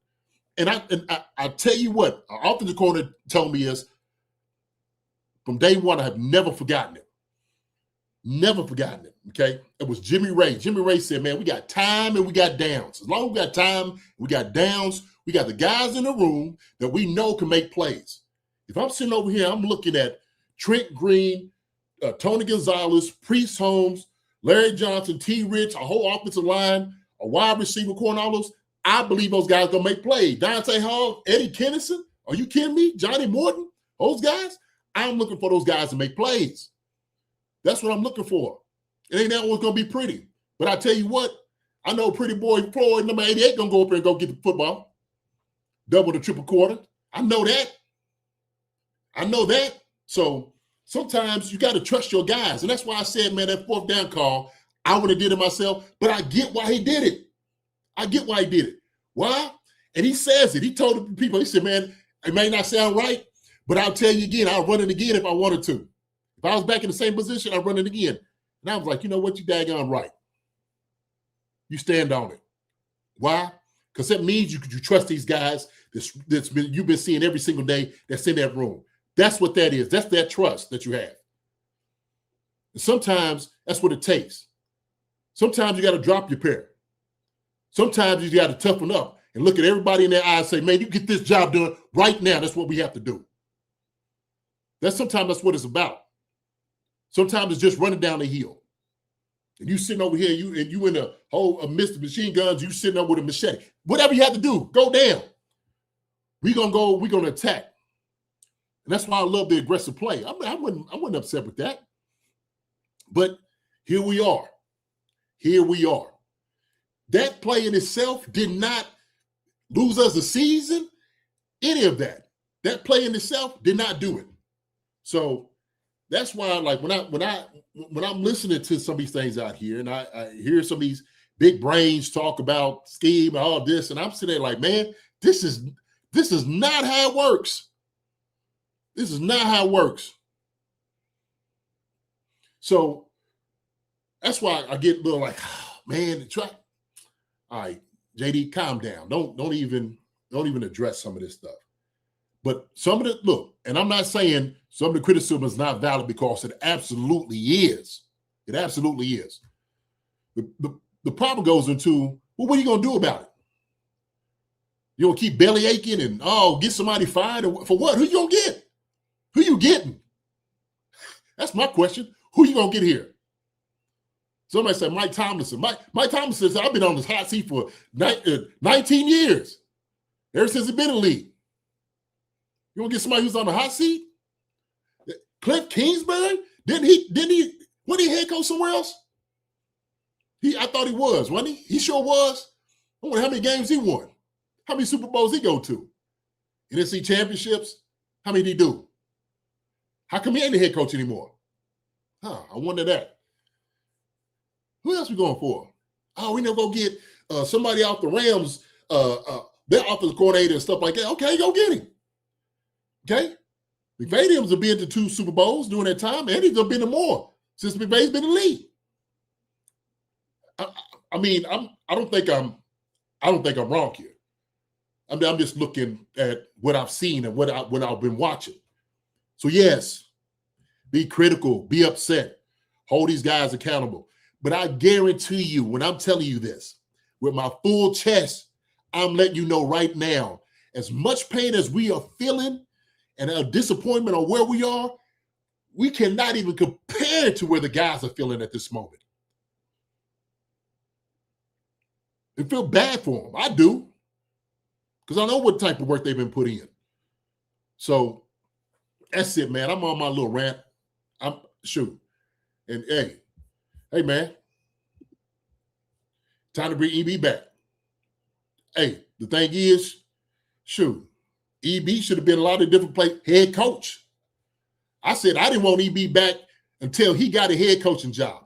And I tell you what, our offensive coordinator told me is, from day one, I have never forgotten it. Never forgotten it, okay? It was Jimmy Ray. Jimmy Ray said, man, we got time and we got downs. As long as we got time, we got downs, we got the guys in the room that we know can make plays. If I'm sitting over here, I'm looking at Trent Green, Tony Gonzalez, Priest Holmes, Larry Johnson, T. Rich, a whole offensive line, a wide receiver core, and all those. I believe those guys going to make plays. Dante Hall, Eddie Kennison, are you kidding me? Johnny Morton, those guys? I'm looking for those guys to make plays. That's what I'm looking for. It ain't always going to be pretty. But I tell you what, I know pretty boy Floyd, number 88, going to go up there and go get the football. Double the triple quarter. I know that. I know that. So sometimes you got to trust your guys. And that's why I said, man, that fourth down call, I would have did it myself, but I get why he did it. I get why he did it. Why? And he says it. He told the people, he said, man, it may not sound right, but I'll tell you again, I'll run it again if I wanted to. If I was back in the same position, I'd run it again. And I was like, you know what? You daggone right. You stand on it. Why? Because that means you trust these guys you've been seeing every single day that's in that room. That's what that is. That's that trust that you have. And sometimes that's what it takes. Sometimes you got to drop your pair. Sometimes you got to toughen up and look at everybody in their eyes and say, man, you get this job done right now. That's what we have to do. Sometimes that's what it's about. Sometimes it's just running down the hill. And you sitting over here, you in a whole midst of machine guns, you sitting up with a machete. Whatever you have to do, go down. We're going to attack. And that's why I love the aggressive play. I wasn't upset with that. But here we are. Here we are. That play in itself did not lose us a season, any of that. That play in itself did not do it. So that's why, like, when I'm listening to some of these things out here, and I hear some of these big brains talk about scheme and all this, and I'm sitting there like, man, this is not how it works. This is not how it works. So that's why I get a little like, oh, man, try. All right, JD, calm down. Don't even address some of this stuff. But some of the look, and I'm not saying some of the criticism is not valid, because it absolutely is. It absolutely is. The problem goes into, well, what are you going to do about it? You going to keep belly aching and, get somebody fired? For what? Who you going to get? Who you getting? That's my question. Who you going to get here? Somebody said Mike Tomlinson. Mike Tomlinson said, I've been on this hot seat for 19 years. Ever since he's been in the league. You want to get somebody who's on the hot seat? Cliff Kingsbury? Didn't he? Wasn't he head coach somewhere else? I thought he was, wasn't he? He sure was. I wonder how many games he won. How many Super Bowls he go to? NFC championships? How many did he do? How come he ain't the head coach anymore? I wonder that. Who else we going for? We never go get somebody off the Rams, their offensive coordinator and stuff like that. Okay, go get him. Okay? McVay's have been to 2 Super Bowls during that time, and he's been to more since McVay's been in the league. I don't think I'm wrong here. I'm just looking at what I've seen and what I've been watching. So yes, be critical, be upset, hold these guys accountable. But I guarantee you, when I'm telling you this, with my full chest, I'm letting you know right now, as much pain as we are feeling and a disappointment on where we are, we cannot even compare to where the guys are feeling at this moment. I feel bad for them. I do. Because I know what type of work they've been putting in. So that's it, man. I'm on my little rant. I'm shooting. And hey, man. Time to bring EB back. Hey, the thing is, EB should have been a lot of different head coach. I said I didn't want EB back until he got a head coaching job.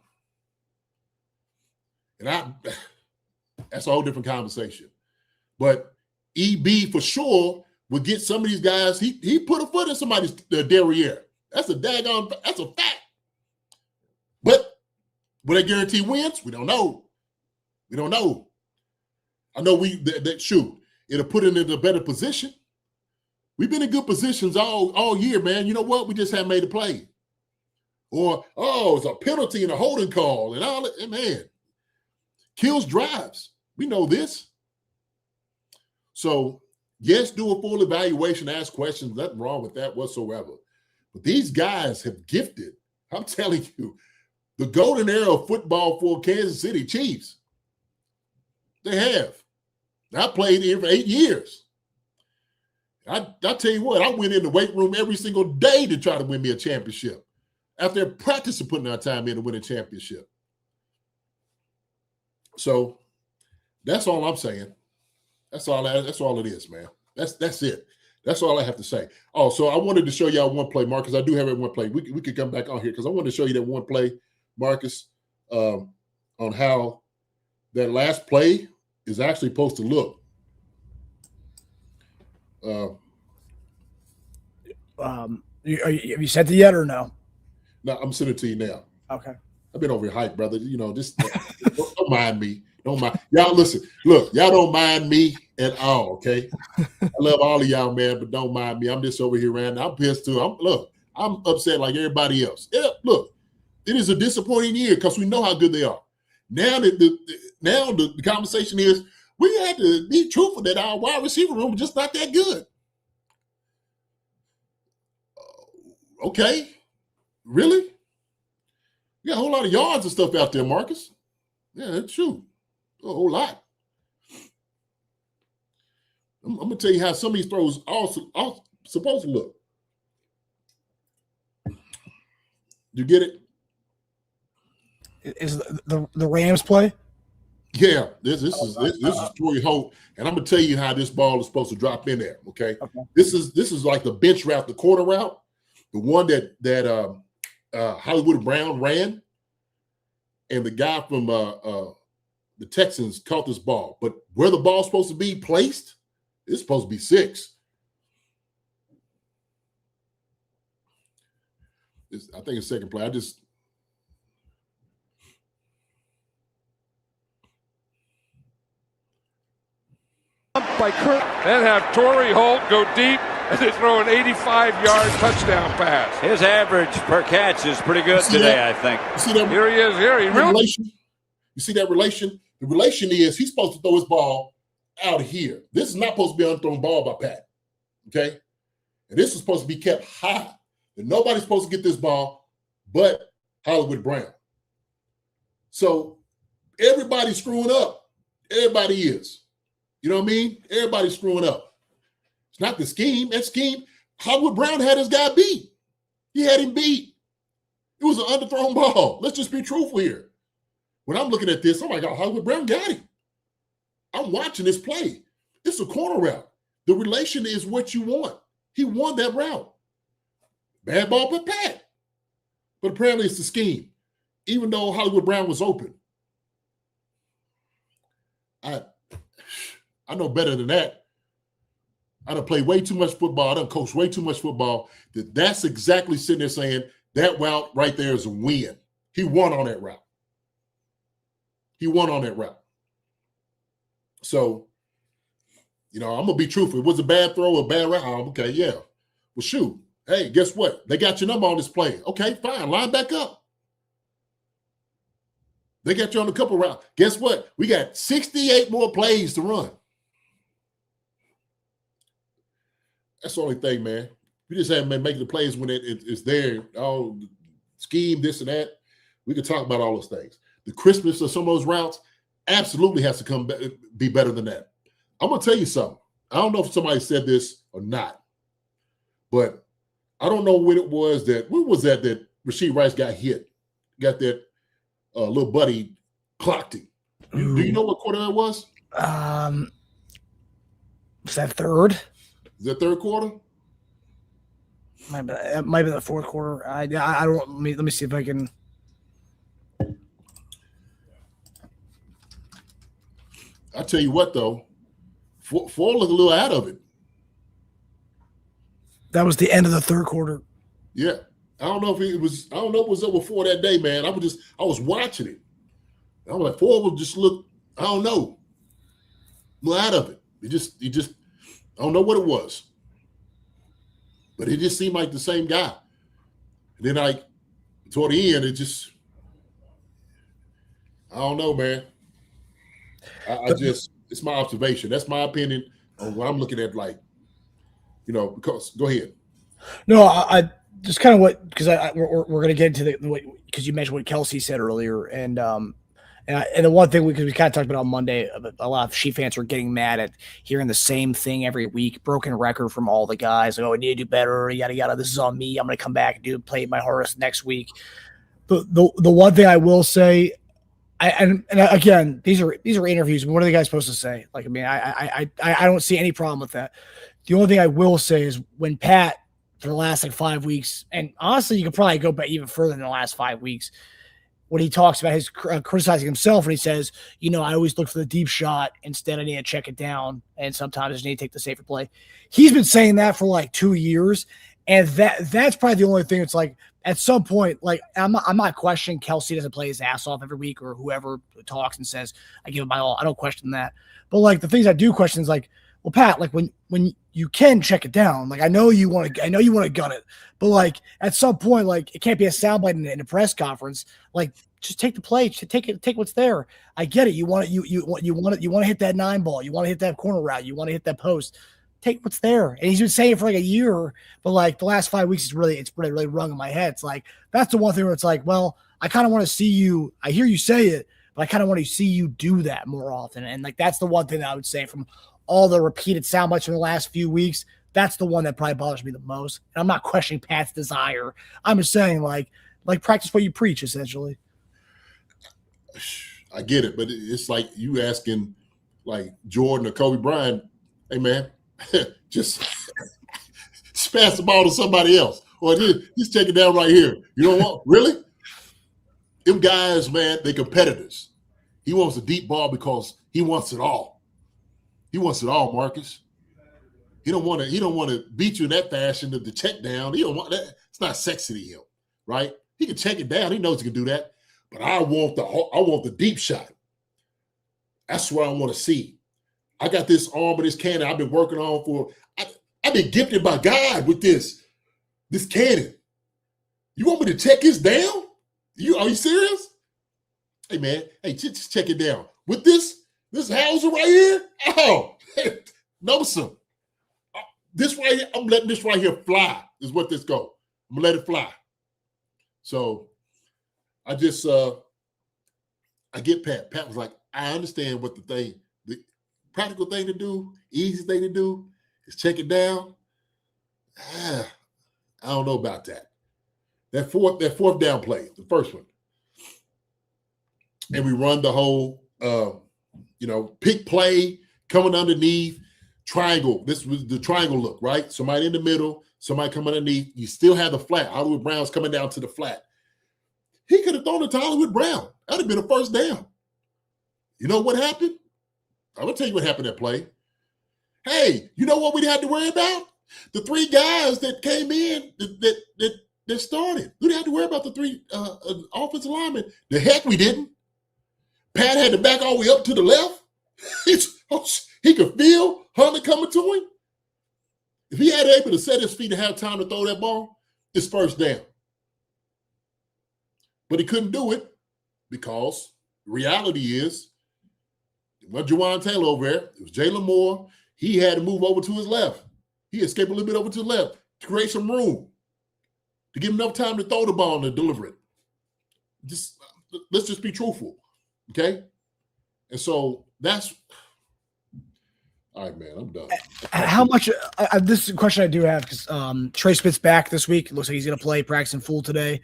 And that's a whole different conversation. But EB for sure would get some of these guys. He put a foot in somebody's derriere. That's a fact. But will they guarantee wins? We don't know. We don't know. I know it'll put it in a better position. We've been in good positions all year, man. You know what? We just haven't made a play. Or, it's a penalty and a holding call and all that. Man, kills drives. We know this. So, yes, do a full evaluation, ask questions. Nothing wrong with that whatsoever. But these guys have gifted. I'm telling you, the golden era of football for Kansas City Chiefs. They have. I played here for 8 years. I tell you what, I went in the weight room every single day to try to win me a championship. After practicing, putting our time in to win a championship. So that's all I'm saying. That's all it is, man. That's it. That's all I have to say. Oh, so I wanted to show y'all one play, Marcus. I do have it one play. We could come back on here because I wanted to show you that one play, Marcus, on how that last play is actually supposed to look. Have you sent it yet or no? No, I'm sending it to you now. Okay. I've been over here hyped, brother. You know, just don't mind me. Don't mind. Y'all listen. Look, y'all don't mind me at all, okay? I love all of y'all, man, but don't mind me. I'm just over here, man. I'm pissed too. I'm upset like everybody else. Yeah, look, it is a disappointing year because we know how good they are. Now the conversation is we had to be truthful that our wide receiver room is just not that good. Okay. Really? You got a whole lot of yards and stuff out there, Marcus. Yeah, that's true. A whole lot. I'm going to tell you how some of these throws are supposed to look. You get it? Is the Rams play? Yeah, this is Torrey Holt, and I'm gonna tell you how this ball is supposed to drop in there. Okay, this is like the bench route, the corner route, the one that Hollywood Brown ran, and the guy from the Texans caught this ball. But where the ball's supposed to be placed, it's supposed to be 6. I think it's second play. By Kirk. Then have Torrey Holt go deep and they throw an 85-yard touchdown pass. His average per catch is pretty good today, I think. You see that? Here he is. Here he relation. You see that relation? The relation is he's supposed to throw his ball out of here. This is not supposed to be an unthrown ball by Pat. Okay? And this is supposed to be kept high. And nobody's supposed to get this ball but Hollywood Brown. So everybody's screwing up. Everybody is. You know what I mean? Everybody's screwing up. It's not the scheme. That scheme, Hollywood Brown had his guy beat. He had him beat. It was an underthrown ball. Let's just be truthful here. When I'm looking at this, I'm like, oh, Hollywood Brown got him. I'm watching this play. It's a corner route. The relation is what you want. He won that route. Bad ball for Pat. But apparently it's the scheme. Even though Hollywood Brown was open. I know better than that. I done played way too much football. I done coached way too much football. That's exactly sitting there saying that route right there is a win. He won on that route. He won on that route. So, I'm going to be truthful. It was a bad throw, a bad route. Oh, okay, yeah. Well, shoot. Hey, guess what? They got your number on this play. Okay, fine. Line back up. They got you on a couple routes. Guess what? We got 68 more plays to run. That's the only thing, man. We just haven't been making the plays when it's there. Oh, scheme, this and that. We could talk about all those things. The crispness of some of those routes absolutely has to be better than that. I'm going to tell you something. I don't know if somebody said this or not, but I don't know when it was that Rashee Rice got hit, got that little buddy clocked him. Do you know what quarter that was? Was that third? Is that third quarter? It might be the fourth quarter. I don't. Let me see if I can. I tell you what, though, Ford looked a little out of it. That was the end of the third quarter. Yeah, I don't know if it was up before that day, man. I was watching it. I was like, Ford just look, I don't know. I'm out of it. It just, I don't know what it was. But it just seemed like the same guy. And then like toward the end, I don't know, man. It's my observation. That's my opinion on what I'm looking at, like, because go ahead. No, I just kind of because we're going to get into because you mentioned what Kelce said earlier, and the one thing because we kind of talked about on Monday, a lot of Chief fans are getting mad at hearing the same thing every week, broken record from all the guys. Like, oh, I need to do better, yada yada. This is on me. I'm going to come back and play my hardest next week. The one thing I will say, and again, these are interviews. What are the guys supposed to say? Like, I mean, I don't see any problem with that. The only thing I will say is when Pat, for the last 5 weeks, and honestly, you could probably go back even further than the last 5 weeks, when he talks about his criticizing himself, and he says, I always look for the deep shot. Instead, I need to check it down, and sometimes I just need to take the safer play. He's been saying that for 2 years, and that's probably the only thing. It's like at some point, I'm not questioning Kelce doesn't play his ass off every week, or whoever talks and says I give it my all. I don't question that, but the things I do question is well, Pat, when you can check it down, I know you want to gun it, but at some point, it can't be a soundbite in a press conference. Just take the play, take what's there. I get it. You want to hit that 9 ball. You want to hit that corner route. You want to hit that post. Take what's there. And he's been saying it for a year, but the last 5 weeks it's really rung in my head. It's that's the one thing where it's well, I kind of want to see you. I hear you say it, but I kind of want to see you do that more often. And that's the one thing that I would say from all the repeated sound bites from the last few weeks, that's the one that probably bothers me the most. And I'm not questioning Pat's desire. I'm just saying, practice what you preach, essentially. I get it, but it's like you asking, Jordan or Kobe Bryant, hey, man, just pass the ball to somebody else. Or just take it down right here. You know what? Really? Them guys, man, they competitors. He wants a deep ball because he wants it all. He wants it all, Marcus. He don't want to beat you in that fashion to check down. He don't want that. It's not sexy to him, right? He can check it down. He knows he can do that. But I want the deep shot. That's what I want to see. I got this arm with this cannon I've been working on for. I've been gifted by God with this cannon. You want me to check this down? Are you serious? Hey, man. Hey, just check it down. With this hauser right here? Oh, no, sir. This right here, I'm letting this right here fly is what this go. I'm going to let it fly. So I just, I get Pat. Pat was like, I understand what the practical thing to do, easy thing to do is check it down. I don't know about that. That fourth down play, the first one. And we run the whole, pick play, coming underneath, triangle. This was the triangle look, right? Somebody in the middle, somebody coming underneath. You still have the flat. Hollywood Brown's coming down to the flat. He could have thrown it to Hollywood Brown. That would have been a first down. You know what happened? I'm going to tell you what happened that play. Hey, you know what we had to worry about? The 3 guys that came in that started. We didn't have to worry about the 3 offensive linemen. The heck we didn't. Pat had to back all the way up to the left. He could feel Huntley coming to him. If he had able to set his feet and have time to throw that ball, it's first down. But he couldn't do it because the reality is it wasn't Juwan Taylor over there. It was Jalen Moore. He had to move over to his left. He escaped a little bit over to the left to create some room, to give him enough time to throw the ball and to deliver it. Let's just be truthful, okay? And so that's all right, man. I'm done. How much? This is a question I do have because Trey Smith's back this week. It looks like he's going to play, practicing full today.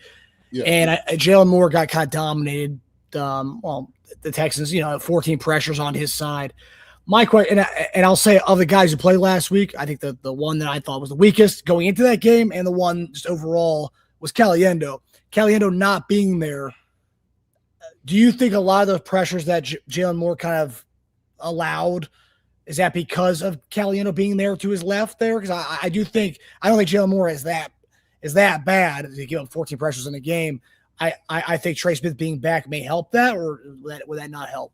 Yeah. And Jalen Moore got kind of dominated. The Texans, 14 pressures on his side. My question, and I'll say of the guys who played last week, I think the one that I thought was the weakest going into that game and the one just overall was Caliendo. Caliendo not being there. Do you think a lot of the pressures that Jalen Moore kind of allowed, is that because of Caliendo being there to his left there? Because I don't think Jalen Moore is that is that bad to give up 14 pressures in a game. I think Trey Smith being back may help that, or would that not help?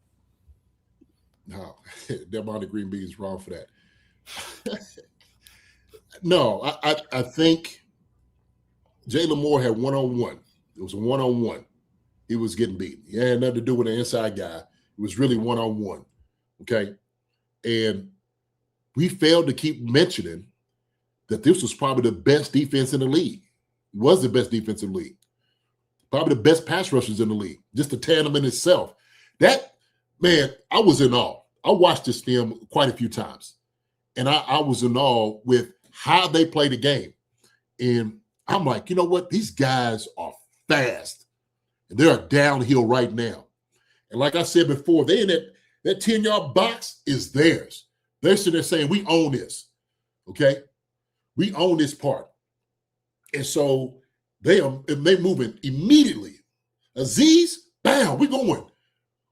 No, Devonta Green Bean is wrong for that. No, I think Jalen Moore had one-on-one. It was a one-on-one. He was getting beaten. He had nothing to do with an inside guy. It was really one-on-one, okay? And we failed to keep mentioning that this was probably the best defense in the league. It was the best defense in the league. Probably the best pass rushers in the league. Just the tandem in itself. That, man, I was in awe. I watched this film quite a few times. And I was in awe with how they play the game. And I'm like, you know what? These guys are fast. And they're downhill right now. And like I said before, they in that 10-yard box is theirs. They're sitting there saying, we own this. Okay? We own this part. And so they moving immediately. Aziz, bam, we going.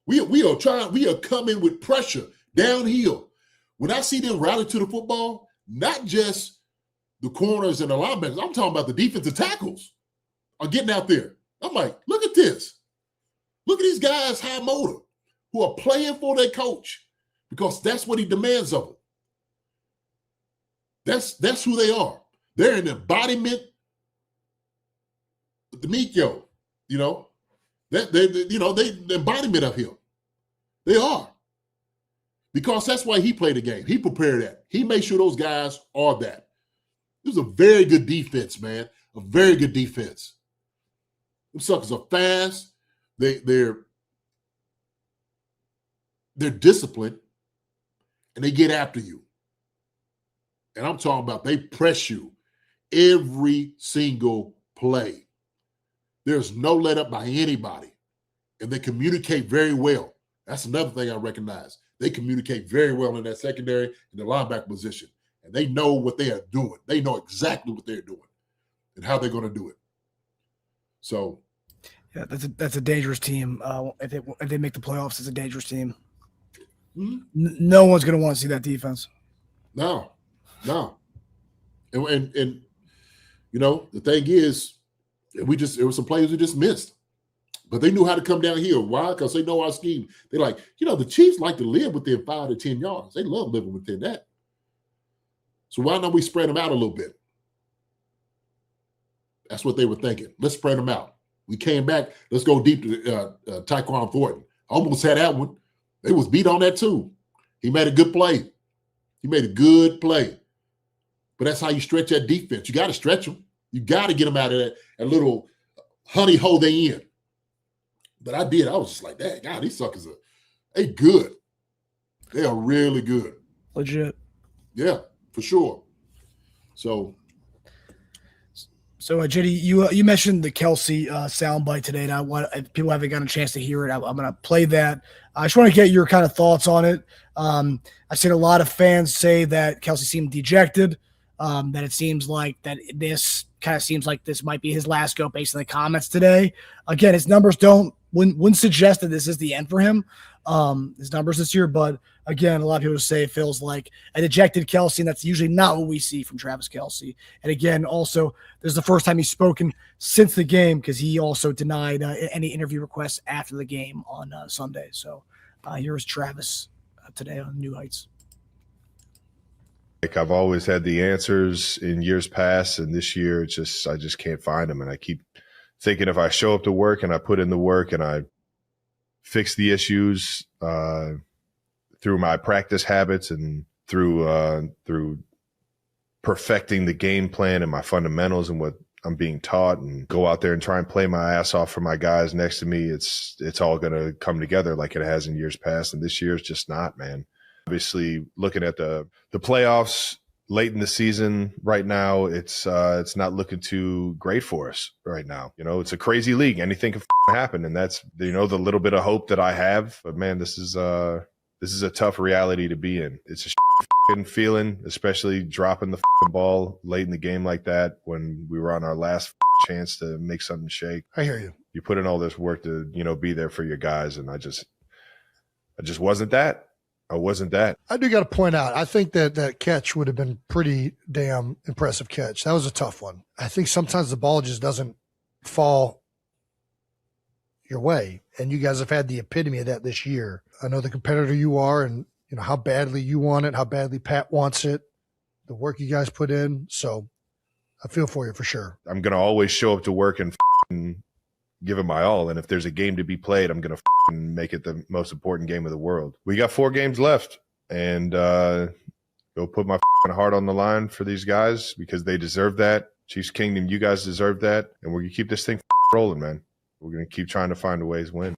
We are coming with pressure downhill. When I see them rally to the football, not just the corners and the linebackers, I'm talking about the defensive tackles are getting out there. I'm like, look at this. Look at these guys high motor who are playing for their coach because that's what he demands of them. That's who they are. They're an embodiment of the Nico, you know. They the embodiment of him. They are. Because that's why he played the game. He prepared that. He made sure those guys are that. It was a very good defense, man. A very good defense. Them suckers are fast. They're disciplined, and they get after you. And I'm talking about they press you every single play. There's no let up by anybody, and they communicate very well. That's another thing I recognize. They communicate very well in that secondary and the linebacker position, and they know what they are doing. They know exactly what they're doing and how they're going to do it. So, yeah, that's a dangerous team. If they make the playoffs, it's a dangerous team. Mm-hmm. No one's going to want to see that defense. No. And you know, the thing is, there were some players we just missed. But they knew how to come downhill. Why? Because they know our scheme. They're like, you know, the Chiefs like to live within 5 to 10 yards. They love living within that. So why not we spread them out a little bit? That's what they were thinking. Let's spread them out. We came back. Let's go deep to Tyquan Thornton. Almost had that one. They was beat on that too. He made a good play. But that's how you stretch that defense. You got to stretch them. You got to get them out of that little honey hole they in. But I did. I was just like, that. God, these suckers they good. They are really good. Legit. Yeah, for sure. So JD, you mentioned the Kelce soundbite today, and if people haven't gotten a chance to hear it, I'm going to play that. I just want to get your kind of thoughts on it. I've seen a lot of fans say that Kelce seemed dejected, that it seems like that this kind of seems like this might be his last go based on the comments today. Again, his numbers wouldn't suggest that this is the end for him, his numbers this year. But again, a lot of people say it feels like a dejected Kelce, and that's usually not what we see from Travis Kelce. And again, also, this is the first time he's spoken since the game because he also denied any interview requests after the game on Sunday. So here's Travis today on New Heights. Like I've always had the answers in years past, and this year I just can't find them. And I keep thinking if I show up to work and I put in the work and I fix the issues through my practice habits and through perfecting the game plan and my fundamentals and what I'm being taught, and go out there and try and play my ass off for my guys next to me, it's all going to come together like it has in years past. And this year is just not, man. Obviously, looking at the playoffs late in the season right now, it's not looking too great for us right now. You know, it's a crazy league. Anything can happen, and that's, you know, the little bit of hope that I have. But man, this is a tough reality to be in. It's a feeling, especially dropping the ball late in the game like that when we were on our last chance to make something shake. I hear you. You put in all this work to, you know, be there for your guys, and I just wasn't that. I wasn't that. I do got to point out, I think that catch would have been pretty damn impressive catch. That was a tough one. I think sometimes the ball just doesn't fall your way, and you guys have had the epitome of that this year. I know the competitor you are, and you know how badly you want it, how badly Pat wants it, the work you guys put in. So I feel for you for sure. I'm going to always show up to work and give it my all. And if there's a game to be played, I'm going to make it the most important game of the world. We got 4 games left, and go put my heart on the line for these guys because they deserve that. Chiefs Kingdom, you guys deserve that. And we're going to keep this thing rolling, man. We're going to keep trying to find a ways to win.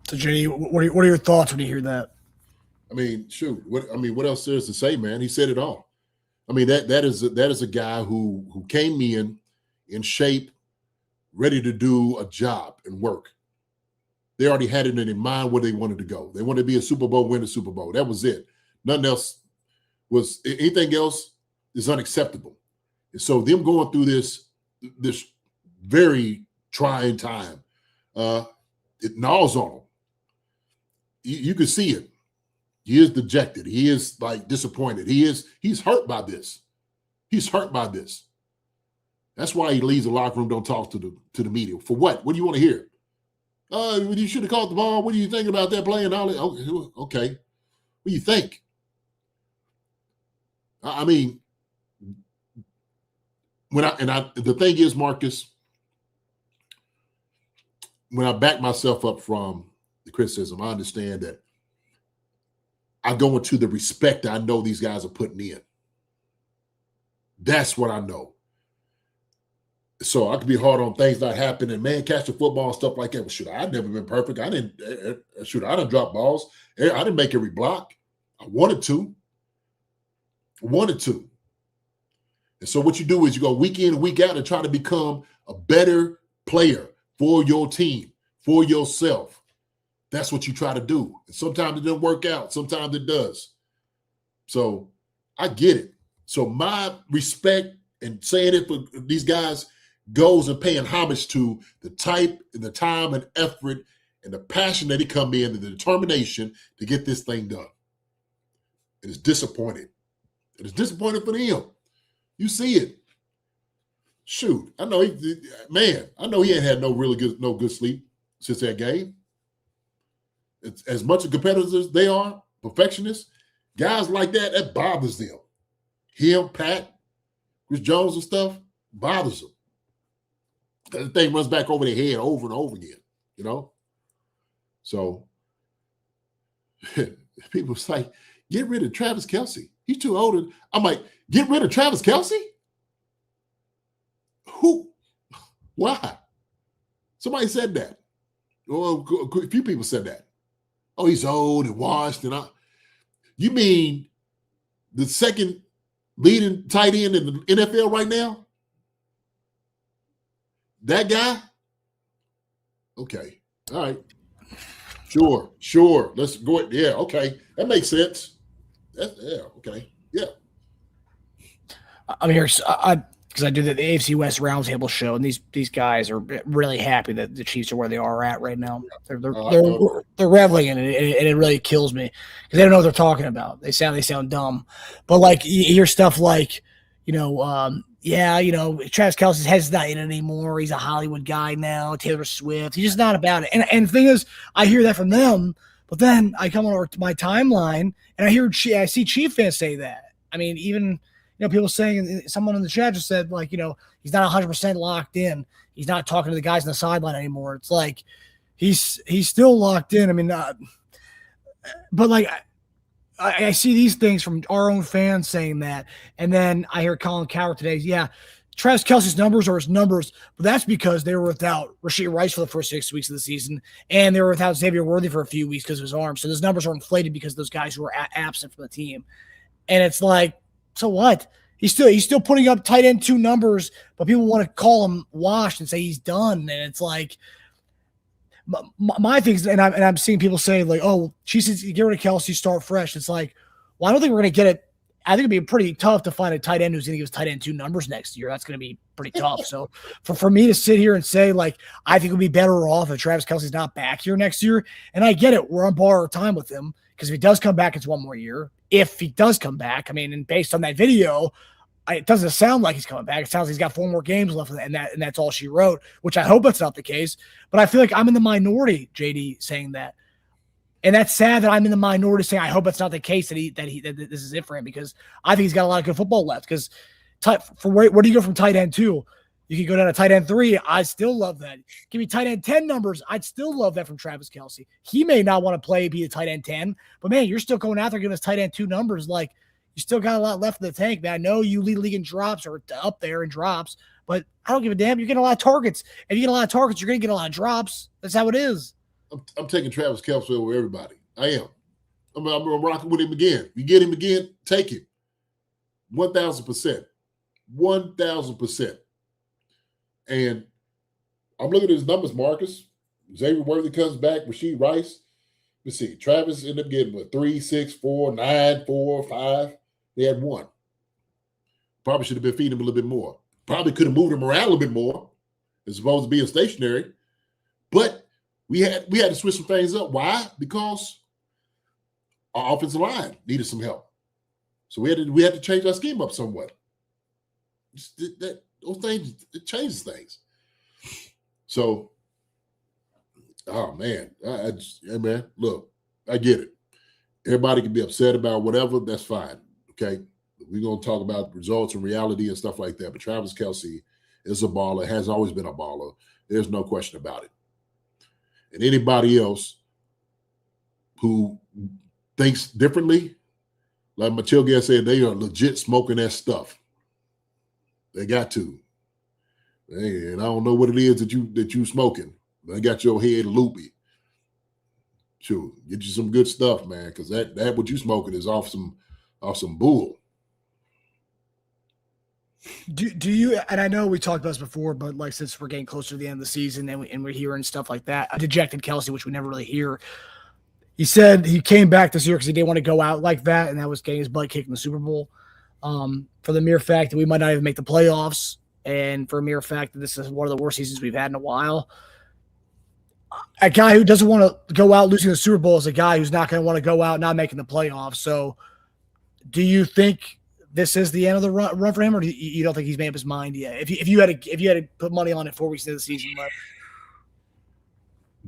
So, JD, what are your thoughts when you hear that? I mean, shoot. What else there is to say, man? He said it all. I mean, that is a guy who came in shape, ready to do a job and work. They already had it in mind where they wanted to go. They wanted to be a Super Bowl, win a Super Bowl. That was it. Nothing else anything else is unacceptable. And so them going through this very trying time, it gnaws on them. You can see it. He is dejected. He is like disappointed. He's hurt by this. He's hurt by this. That's why he leaves the locker room, don't talk to the media. For what? What do you want to hear? You should have caught the ball. What do you think about that play and all that? Okay. What do you think? I mean, the thing is, Marcus, when I back myself up from the criticism, I understand that I go into the respect I know these guys are putting in. That's what I know. So I could be hard on things not happening, man, catch the football and stuff like that. Well, shoot, I've never been perfect. I didn't drop balls. I didn't make every block. I wanted to. And so what you do is you go week in and week out and try to become a better player for your team, for yourself. That's what you try to do. And sometimes it doesn't work out. Sometimes it does. So I get it. So my respect and saying it for these guys goes and paying homage to the type and the time and effort and the passion that they come in and the determination to get this thing done. It is disappointing. It is disappointing for them. You see it. Shoot, I know he ain't had no good sleep since that game. It's, as much as competitors they are, perfectionists, guys like that bothers them. Him, Pat, Chris Jones and stuff, bothers them. The thing runs back over their head over and over again, you know? So people say, get rid of Travis Kelce. He's too old. I'm like, get rid of Travis Kelce? Who? Why? Somebody said that. Well, a few people said that. Oh, he's old and washed. You mean the second leading tight end in the NFL right now? That guy? Okay. All right. Sure. Let's go. Yeah, okay. That makes sense. Okay. Yeah. I'm here because I do the AFC West Roundtable show, and these guys are really happy that the Chiefs are where they are at right now. They're reveling in it, and it really kills me because they don't know what they're talking about. They sound dumb, but like you hear stuff like, Travis Kelce's head's not in it anymore. He's a Hollywood guy now. Taylor Swift, he's just not about it. And the thing is, I hear that from them, but then I come over to my timeline and I see Chief fans say that. I mean, even. People saying, someone in the chat just said, like, he's not 100% locked in. He's not talking to the guys on the sideline anymore. It's like he's still locked in. I mean, but like I see these things from our own fans saying that, and then I hear Colin Coward today. Yeah, Travis Kelce's numbers are his numbers, but that's because they were without Rashee Rice for the first 6 weeks of the season, and they were without Xavier Worthy for a few weeks because of his arm. So those numbers are inflated because those guys who were absent from the team, and it's like. So what? He's still putting up tight end 2 numbers, but people want to call him washed and say he's done. And it's like my things, and I'm seeing people say like, "Oh, she says get rid of Kelce, start fresh." It's like, well, I don't think we're going to get it I think it'd be pretty tough to find a tight end who's going to give us tight end 2 numbers next year. That's going to be pretty tough. So for me to sit here and say, like, I think we'd be better off if Travis Kelce's not back here next year. And I get it. We're on borrowed time with him because if he does come back, it's 1 more year. If he does come back, I mean, and based on that video, it doesn't sound like he's coming back. It sounds like he's got 4 more games left, and that's all she wrote, which I hope that's not the case. But I feel like I'm in the minority, JD, saying that. And that's sad that I'm in the minority saying I hope it's not the case that this is it for him, because I think he's got a lot of good football left. Because where do you go from tight end 2? You can go down to tight end 3. I still love that. Give me tight end 10 numbers. I'd still love that from Travis Kelce. He may not want to be a tight end 10, but man, you're still going out there giving us tight end 2 numbers. Like, you still got a lot left in the tank, man. I know you lead the league in drops or up there in drops, but I don't give a damn. You're getting a lot of targets. If you get a lot of targets, you're going to get a lot of drops. That's how it is. I'm taking Travis Kelce over everybody. I am. I'm rocking with him again. You get him again, take him. 1,000%. 1,000%. And I'm looking at his numbers, Marcus. Xavier Worthy comes back. Rashee Rice. Let's see. Travis ended up getting 3, 6, 4, 9, 4, 5. They had 1. Probably should have been feeding him a little bit more. Probably could have moved him around a little bit more as opposed to being stationary. But we had to switch some things up. Why? Because our offensive line needed some help. So we had to change our scheme up somewhat. Those things, it changes things. So, oh man, hey man, look, I get it. Everybody can be upset about whatever. That's fine. Okay, we're gonna talk about results and reality and stuff like that. But Travis Kelce is a baller. Has always been a baller. There's no question about it. And anybody else who thinks differently, like Matilda said, they are legit smoking that stuff. They got to. Hey, and I don't know what it is that you smoking. But they got your head loopy. Sure, get you some good stuff, man, because that what you smoking is off some bull. Do you, and I know we talked about this before, but like since we're getting closer to the end of the season and we're hearing stuff like that, a dejected Kelce, which we never really hear. He said he came back this year because he didn't want to go out like that, and that was getting his butt kicked in the Super Bowl. For the mere fact that we might not even make the playoffs, and for a mere fact that this is one of the worst seasons we've had in a while. A guy who doesn't want to go out losing the Super Bowl is a guy who's not going to want to go out not making the playoffs. So do you think this is the end of the run for him, or do you don't think he's made up his mind yet? If you had to put money on it 4 weeks into the season left.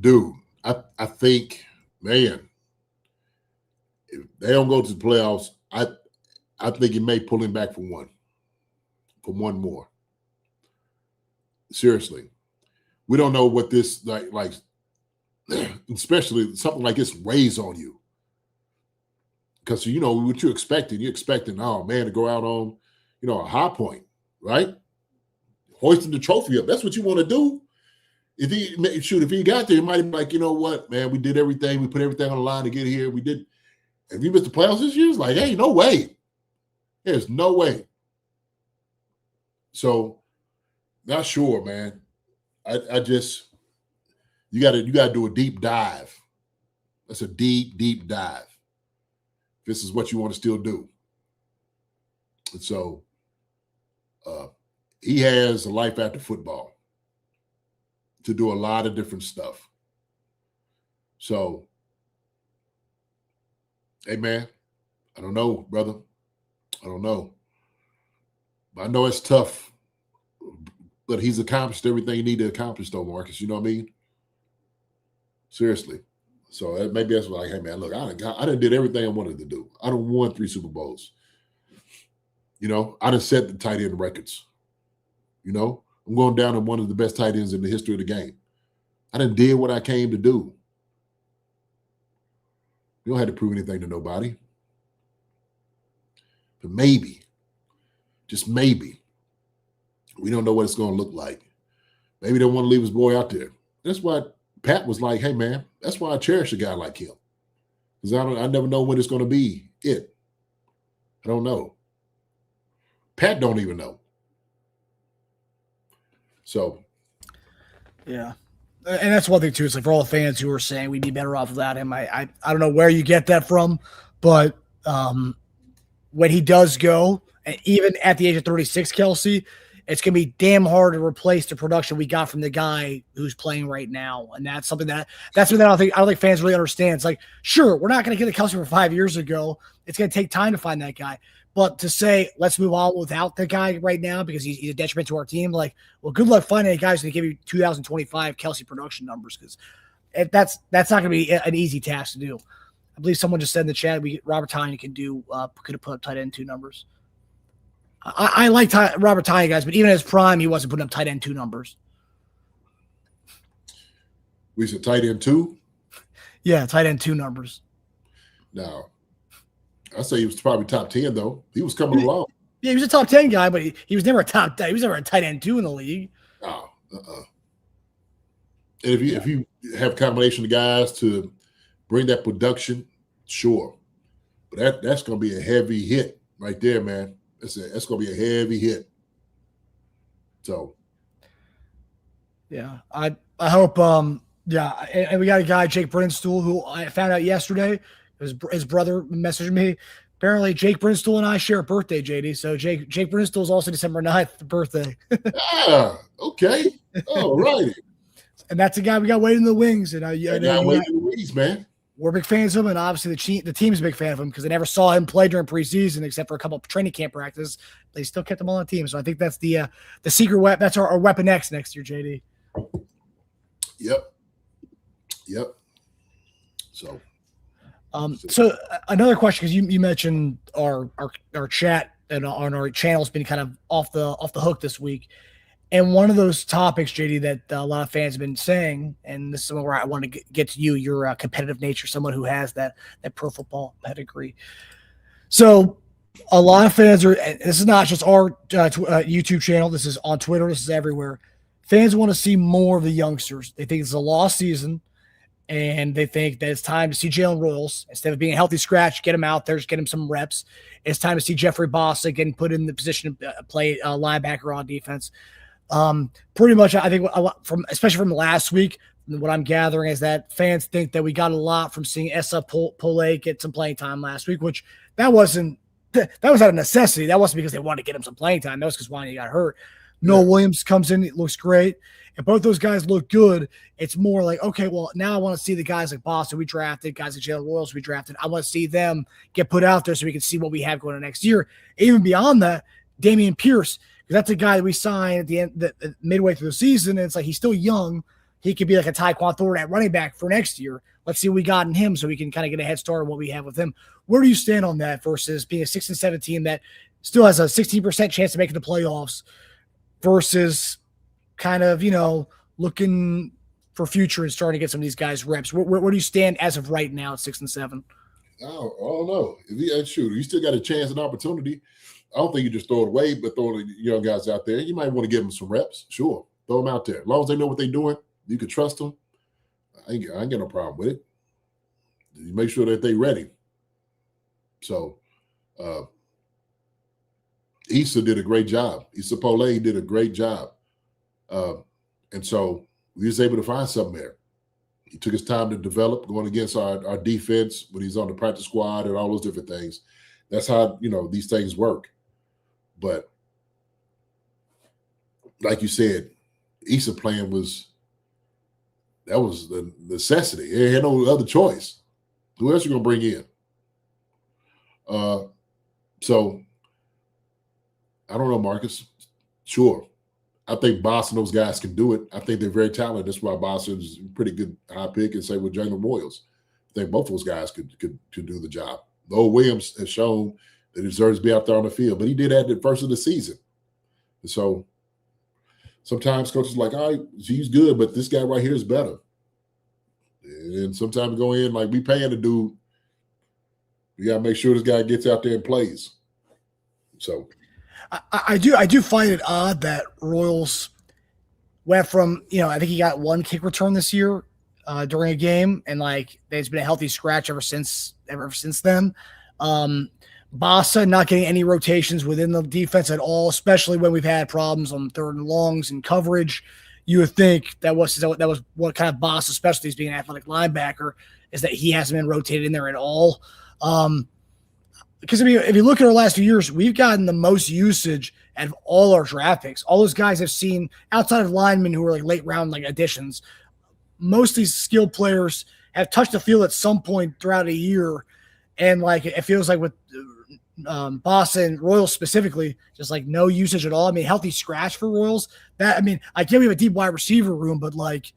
Dude, I think, man, if they don't go to the playoffs, I think he may pull him back for one more. Seriously. We don't know what this like especially something like this weighs on you. Because you know what you're expecting, oh man, to go out on, a high point, right? Hoisting the trophy up. That's what you want to do. If he got there, he might be like, you know what, man, we did everything, we put everything on the line to get here. We did. If we missed the playoffs this year, it's like, hey, no way. There's no way. So, not sure, man. I just you gotta do a deep dive. That's a deep dive. This is what you want to still do. And so he has a life after football to do a lot of different stuff. So, hey man, I don't know, brother. I don't know. But I know it's tough. But he's accomplished everything he needed to accomplish, though, Marcus. You know what I mean? Seriously. So maybe that's like, hey, man, look, I done did everything I wanted to do. I done won 3 Super Bowls. I done set the tight end records. I'm going down on one of the best tight ends in the history of the game. I done did what I came to do. You don't have to prove anything to nobody. But maybe, just maybe, we don't know what it's going to look like. Maybe they want to leave his boy out there. That's why Pat was like, hey, man, that's why I cherish a guy like him. Because I never know when it's going to be it. I don't know. Pat don't even know. So. Yeah. And that's one thing, too. It's like for all the fans who are saying we'd be better off without him, I don't know where you get that from, but when he does go, and even at the age of 36, Kelce, it's going to be damn hard to replace the production we got from the guy who's playing right now. And that's something that I don't think fans really understand. It's like, sure, we're not going to get the Kelce from 5 years ago. It's going to take time to find that guy. But to say, let's move on without the guy right now because he's a detriment to our team, like, well, good luck finding a guy who's going to give you 2025 Kelce production numbers because that's not going to be an easy task to do. I believe someone just said in the chat, Robert Tonyan could have put up tight end 2 numbers. I like Robert Tonyan, guys, but even at his prime, he wasn't putting up tight end 2 numbers. We said tight end 2? Yeah, tight end 2 numbers. No. I say he was probably top 10, though. He was coming along. Yeah, he was a top 10 guy, but he was never a top 10. He was never a tight end 2 in the league. Oh, And if you have a combination of guys to bring that production, sure. But that's going to be a heavy hit right there, man. That's going to be a heavy hit. So, yeah, I hope. And we got a guy, Jake Brinstool, who I found out yesterday. His brother messaged me. Apparently, Jake Brinstool and I share a birthday, JD. So Jake Brinstool is also December 9th birthday. Okay, all righty. And that's a guy we got waiting in the wings. And waiting in the wings, man. We're big fans of him, and obviously the team's a big fan of him because they never saw him play during preseason except for a couple of training camp practices. They still kept him on the team, so I think that's the secret weapon. That's our weapon X next year, JD. Yep. So, so another question because you mentioned our chat and on our channel's been kind of off the hook this week. And one of those topics, JD, that a lot of fans have been saying, and this is where I want to get to you, your competitive nature, someone who has that pro football pedigree. So a lot of fans are, and this is not just our YouTube channel, this is on Twitter, this is everywhere. Fans want to see more of the youngsters. They think it's a lost season, and they think that it's time to see Jalen Royals. Instead of being a healthy scratch, get him out there, just get him some reps. It's time to see Jeffrey Bassa getting put in the position to play linebacker on defense. Pretty much, I think especially from last week, what I'm gathering is that fans think that we got a lot from seeing Esa Pole get some playing time last week, which that was out of necessity. That wasn't because they wanted to get him some playing time. That was because Wanya got hurt. Nohl Williams comes in, it looks great. And both those guys look good. It's more like, okay, well, now I want to see the guys like Bassa we drafted, guys like Jalen Royals we drafted. I want to see them get put out there so we can see what we have going on next year. Even beyond that, Dameon Pierce, because that's a guy that we signed at the end, midway through the season, and it's like he's still young. He could be like a Tyquan Thornton at running back for next year. Let's see what we got in him so we can kind of get a head start on what we have with him. Where do you stand on that versus being a 6-7 team that still has a 16% chance to make the playoffs versus kind of, looking for future and starting to get some of these guys reps? Where do you stand as of right now at 6-7? I don't know. You still got a chance and opportunity. I don't think you just throw it away, but throw the young guys out there. You might want to give them some reps. Sure. Throw them out there. As long as they know what they're doing, you can trust them. I ain't got no problem with it. You make sure that they're ready. So, Esa did a great job. Esa Pole did a great job. And so we was able to find something there. He took his time to develop going against our defense when he's on the practice squad and all those different things. That's how, these things work. But like you said, Esa playing was the necessity. He had no other choice. Who else you going to bring in? So I don't know, Marcus. Sure. I think Bassa and those guys can do it. I think they're very talented. That's why Bassa is a pretty good high pick, and same with Jalen Royals. I think both of those guys could do the job. Nohl Williams has shown that he deserves to be out there on the field, but he did that at the first of the season. And so sometimes coaches are like, all right, he's good, but this guy right here is better. And sometimes go in, like we paying the dude. We got to make sure this guy gets out there and plays. So I do find it odd that Royals went from, I think he got one kick return this year during a game, and like there's been a healthy scratch ever since then. Bassa not getting any rotations within the defense at all, especially when we've had problems on third and longs and coverage. You would think that was what kind of Bassa's specialty is, being an athletic linebacker, is that he hasn't been rotated in there at all. because I mean, if you look at our last few years, we've gotten the most usage out of all our draft picks. All those guys have seen outside of linemen who are like late round like additions. Most of these skilled players have touched the field at some point throughout a year, and like it feels like with Bassa and Royals specifically, just like no usage at all. I mean, healthy scratch for Royals. That I mean, I get we have a deep wide receiver room, but like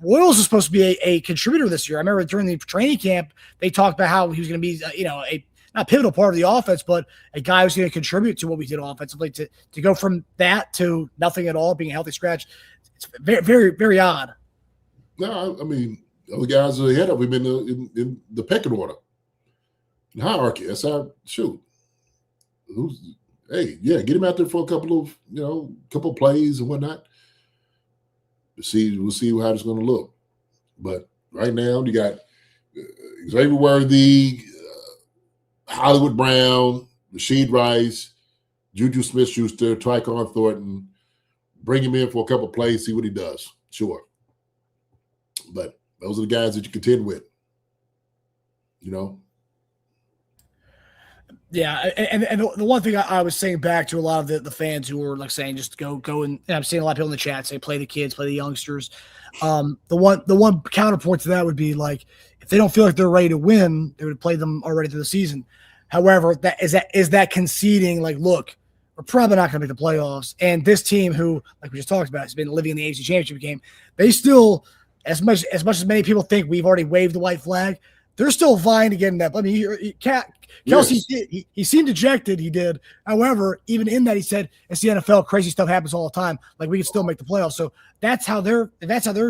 Royals is supposed to be a contributor this year. I remember during the training camp, they talked about how he was going to be, a not pivotal part of the offense, but a guy who's going to contribute to what we did offensively. To go from that to nothing at all, being a healthy scratch, it's very, very, very odd. No, I mean, other guys are ahead of him in the pecking order, in hierarchy. That's how shoot. Get him out there for a couple of plays and whatnot. We'll see how it's going to look. But right now, you got Xavier Worthy, Hollywood Brown, Rasheed Rice, Juju Smith-Schuster, Tyquan Thornton. Bring him in for a couple plays, see what he does. Sure. But those are the guys that you contend with. Yeah, and the one thing I was saying back to a lot of the fans who were like saying just go and I'm seeing a lot of people in the chat say play the kids, play the youngsters. The one counterpoint to that would be like if they don't feel like they're ready to win, they would play them already through the season. However, is that conceding like look, we're probably not going to make the playoffs. And this team who, like we just talked about, has been living in the AFC Championship game, they still, as much as many people think we've already waved the white flag, they're still vying to get in that. I mean, Kelce, he seemed dejected. He did. However, even in that, he said, "It's the NFL. Crazy stuff happens all the time. Like we can still make the playoffs." So that's how they're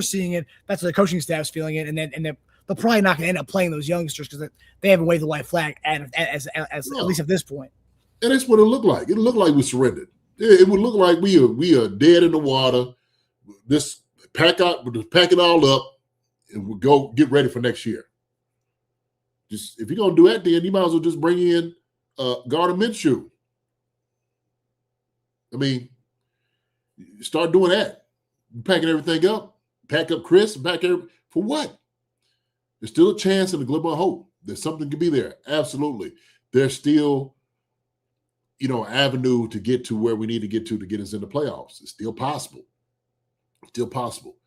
seeing it. That's how the coaching staff's feeling it. And they're probably not going to end up playing those youngsters because they haven't waved the white flag at least at this point. And that's what it looked like. It looked like we surrendered. It would look like we are dead in the water. Just pack it all up, and we'll go get ready for next year. Just if you're gonna do that, then you might as well just bring in Gardner Minshew. I mean, start doing that. Packing everything up. Pack up Chris. For what? There's still a chance and a glimmer of hope. There's something to be there. Absolutely. There's still, avenue to get to where we need to get us in the playoffs. It's still possible. Still possible.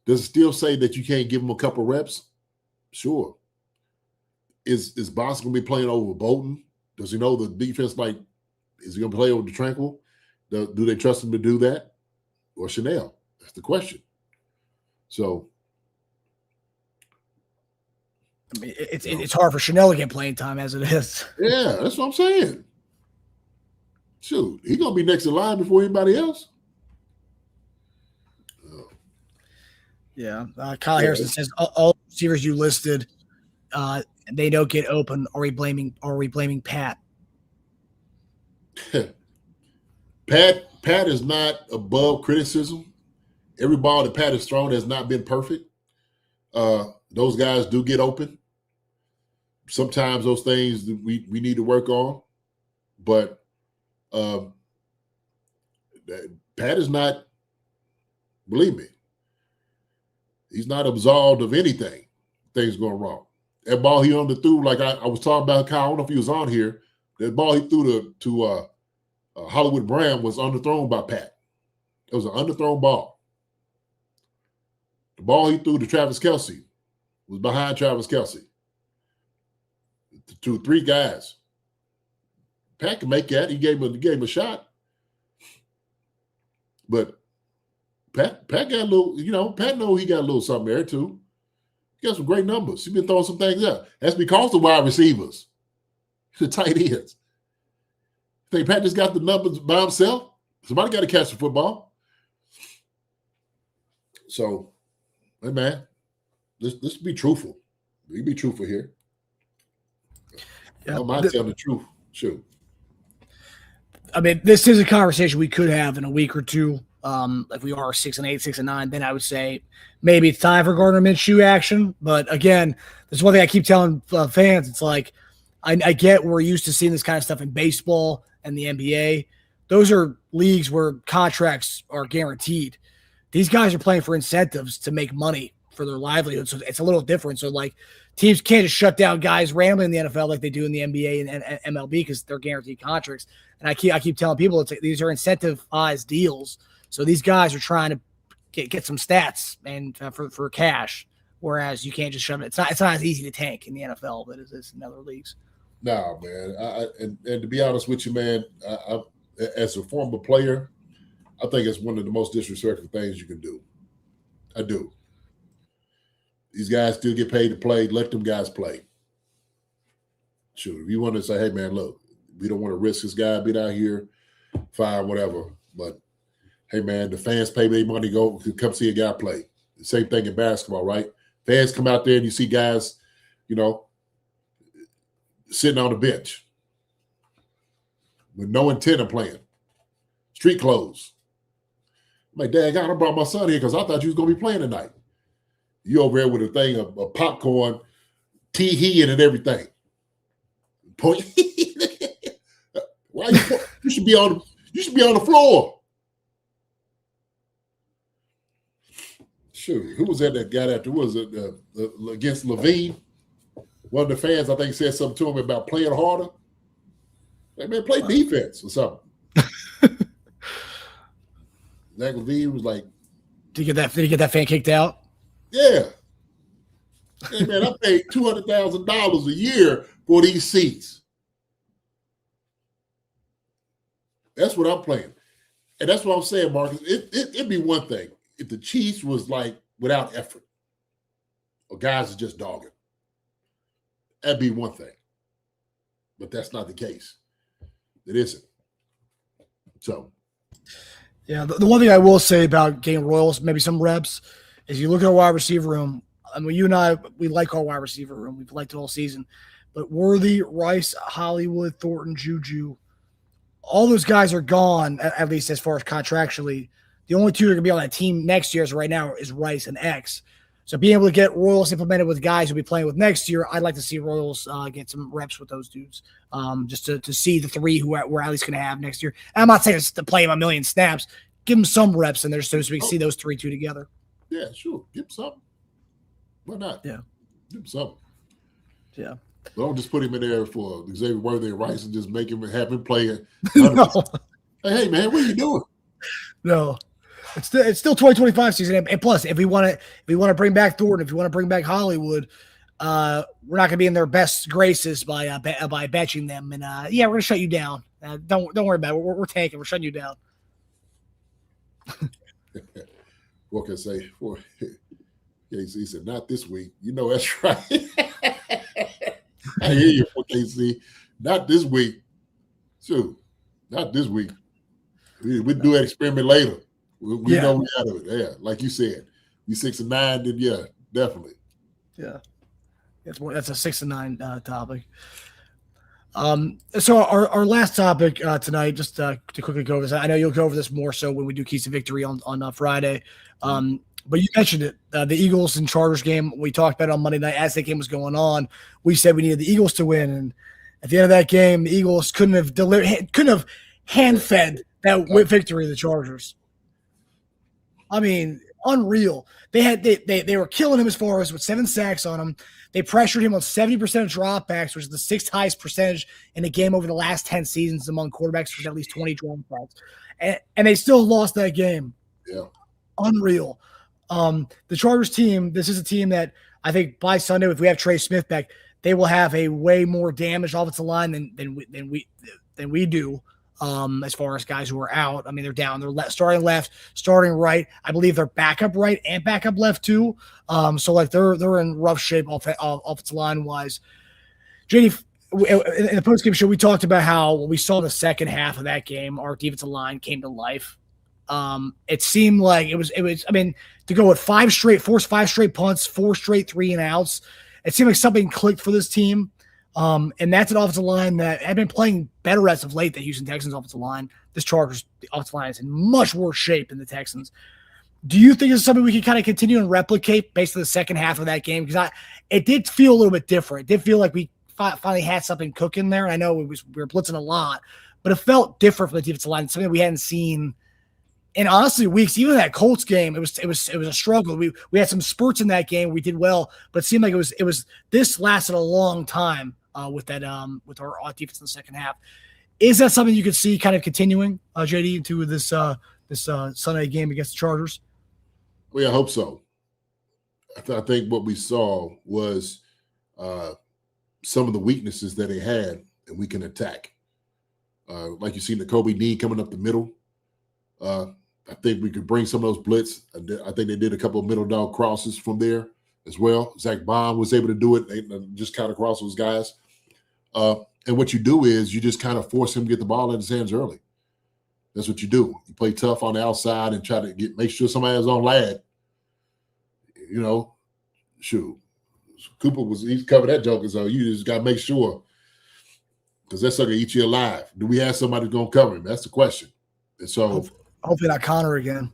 Does it still say that you can't give them a couple reps? Sure. Is Bassa going to be playing over Bolton? Does he know the defense? Like, is he going to play over the Tranquil? Do they trust him to do that? Or Chanel? That's the question. So, I mean, it's hard for Chanel to get playing time as it is. Yeah, that's what I'm saying. Shoot, he's going to be next in line before anybody else. Yeah. Kyle Harrison says all receivers you listed, they don't get open. Are we blaming Pat? Pat is not above criticism. Every ball that Pat has thrown has not been perfect. Those guys do get open. Sometimes those things we need to work on. But Pat is not, believe me, he's not absolved of anything. Things going wrong. That ball he underthrew, like I was talking about, Kyle, I don't know if he was on here. That ball he threw to Hollywood Brown was underthrown by Pat. It was an underthrown ball. The ball he threw to Travis Kelce was behind Travis Kelce. 3 guys. Pat can make that. He gave him a shot. But Pat got a little, Pat know he got a little something there too. He got some great numbers. He's been throwing some things out. That's because the wide receivers, the tight ends. Think Pat just got the numbers by himself? Somebody got to catch the football. So, hey man, let's be truthful. We be truthful here. I don't mind telling the truth. Shoot. I mean, this is a conversation we could have in a week or two. If we are 6-8, 6-9, then I would say maybe it's time for Gardner Minshew action. But again, there's one thing I keep telling fans. It's like I get we're used to seeing this kind of stuff in baseball and the NBA. Those are leagues where contracts are guaranteed. These guys are playing for incentives to make money for their livelihood. So it's a little different. So like teams can't just shut down guys randomly in the NFL like they do in the NBA and MLB because they're guaranteed contracts. And I keep telling people these are incentivized deals. So these guys are trying to get some stats and for cash, whereas you can't just shove it. It's not as easy to tank in the NFL, but it is in other leagues. No, man. And to be honest with you, man, I as a former player, I think it's one of the most disrespectful things you can do. I do. These guys still get paid to play. Let them guys play. Sure. If you want to say, hey, man, look, we don't want to risk this guy being out here, fine, whatever. But, hey, man, the fans pay their money to come see a guy play. The same thing in basketball, right? Fans come out there and you see guys, sitting on the bench with no intent of playing. Street clothes. I'm like, Dad, God, I brought my son here because I thought you was going to be playing tonight. You over there with a thing of popcorn, tee-hee and everything. Point. Why you should be on the floor. Sure. Who was that got after? Was it against Levine? One of the fans, I think, said something to him about playing harder. Like, man, play defense or something. Zach Levine was like, Did he get that fan kicked out? Yeah. Hey, man, I paid $200,000 a year for these seats. That's what I'm playing. And that's what I'm saying, Marcus. It'd be one thing if the Chiefs was like without effort or guys are just dogging. That'd be one thing. But that's not the case. It isn't. So. Yeah, the one thing I will say about getting Royals, maybe some reps, is you look at our wide receiver room. I mean, you and I, we like our wide receiver room. We've liked it all season. But Worthy, Rice, Hollywood, Thornton, Juju, all those guys are gone, at least as far as contractually. The only two that are going to be on that team next year, as right now, is Rice and X. So being able to get Royals implemented with guys who'll be playing with next year, I'd like to see Royals get some reps with those dudes, just to see the three who we're at least going to have next year. And I'm not saying it's to play them a million snaps. Give them some reps in there so we can see those 3-2 together. Yeah, sure. Give them something. Why not? Yeah. Give them something. Yeah. But don't just put him in there for Xavier Worthy and Rice and just make him have him play. No. Hey, man, what are you doing? No. It's still 2025 season, and plus, if we want to bring back Thornton, if you want to bring back Hollywood, we're not going to be in their best graces by batching them, and we're going to shut you down. Don't worry about it. We're tanking. We're shutting you down. What can I say? He said, "Not this week." You know that's right. I hear you, KC. Not this week. Sure, not this week. We do an experiment later. We know we out of it. Yeah, like you said, we 6-9. Then yeah, definitely. Yeah, that's a 6-9 topic. So our last topic tonight, just to quickly go over this. I know you'll go over this more so when we do Keys of Victory on Friday. But you mentioned it, the Eagles and Chargers game. We talked about it on Monday night as that game was going on. We said we needed the Eagles to win, and at the end of that game, the Eagles couldn't have hand-fed that victory to the Chargers. I mean, unreal. They were killing him as far as with 7 sacks on him. They pressured him on 70% of dropbacks, which is the 6th highest percentage in a game over the last 10 seasons among quarterbacks with at least 20 dropbacks. And they still lost that game. Yeah. Unreal. The Chargers team, this is a team that I think by Sunday, if we have Trey Smith back, they will have a way more damaged offensive line than we do. As far as guys who are out, I mean, they're down. They're starting left, starting right. I believe they're backup right and backup left too. So like they're in rough shape offensive line wise. JD, in the post game show, we talked about how when we saw the second half of that game, our defensive line came to life. It seemed like it was. I mean, to go with 5 straight punts, 4 straight 3-and-outs. It seemed like something clicked for this team. And that's an offensive line that had been playing better as of late than Houston Texans offensive line. This Chargers offensive line is in much worse shape than the Texans. Do you think it's something we can kind of continue and replicate based on the second half of that game? Because it did feel a little bit different. It did feel like we finally had something cooking there. And I know we were blitzing a lot, but it felt different from the defensive line, something we hadn't seen And honestly, weeks, even that Colts game, it was a struggle. We had some spurts in that game. We did well, but it seemed like it was this lasted a long time with our defense in the second half. Is that something you could see kind of continuing, JD, into this Sunday game against the Chargers? Well, I hope so. I think what we saw was some of the weaknesses that they had, and we can attack. Like you see the Kobe knee coming up the middle. I think we could bring some of those blitz. I think they did a couple of middle dog crosses from there as well. Zach Bond was able to do it. They just kind of cross those guys. And what you do is you just kind of force him to get the ball in his hands early. That's what you do. You play tough on the outside and try to make sure somebody is on lad. You know, shoot. Cooper he's covered that joker, so you just got to make sure, because that sucker eat you alive. Do we have somebody who's going to cover him? That's the question. And so hopefully not Connor again.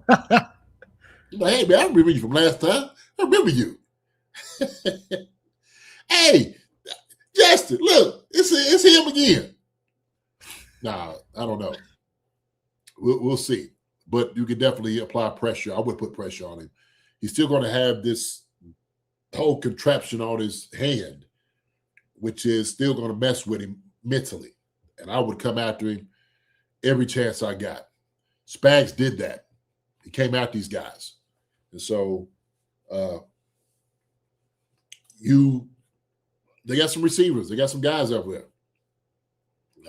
Hey, man, I remember you from last time. I remember you. Hey, Justin, look, it's him again. Nah, I don't know. We'll see. But you can definitely apply pressure. I would put pressure on him. He's still going to have this whole contraption on his hand, which is still going to mess with him mentally. And I would come after him every chance I got. Spags did that. He came at these guys. And so they got some receivers. They got some guys out there.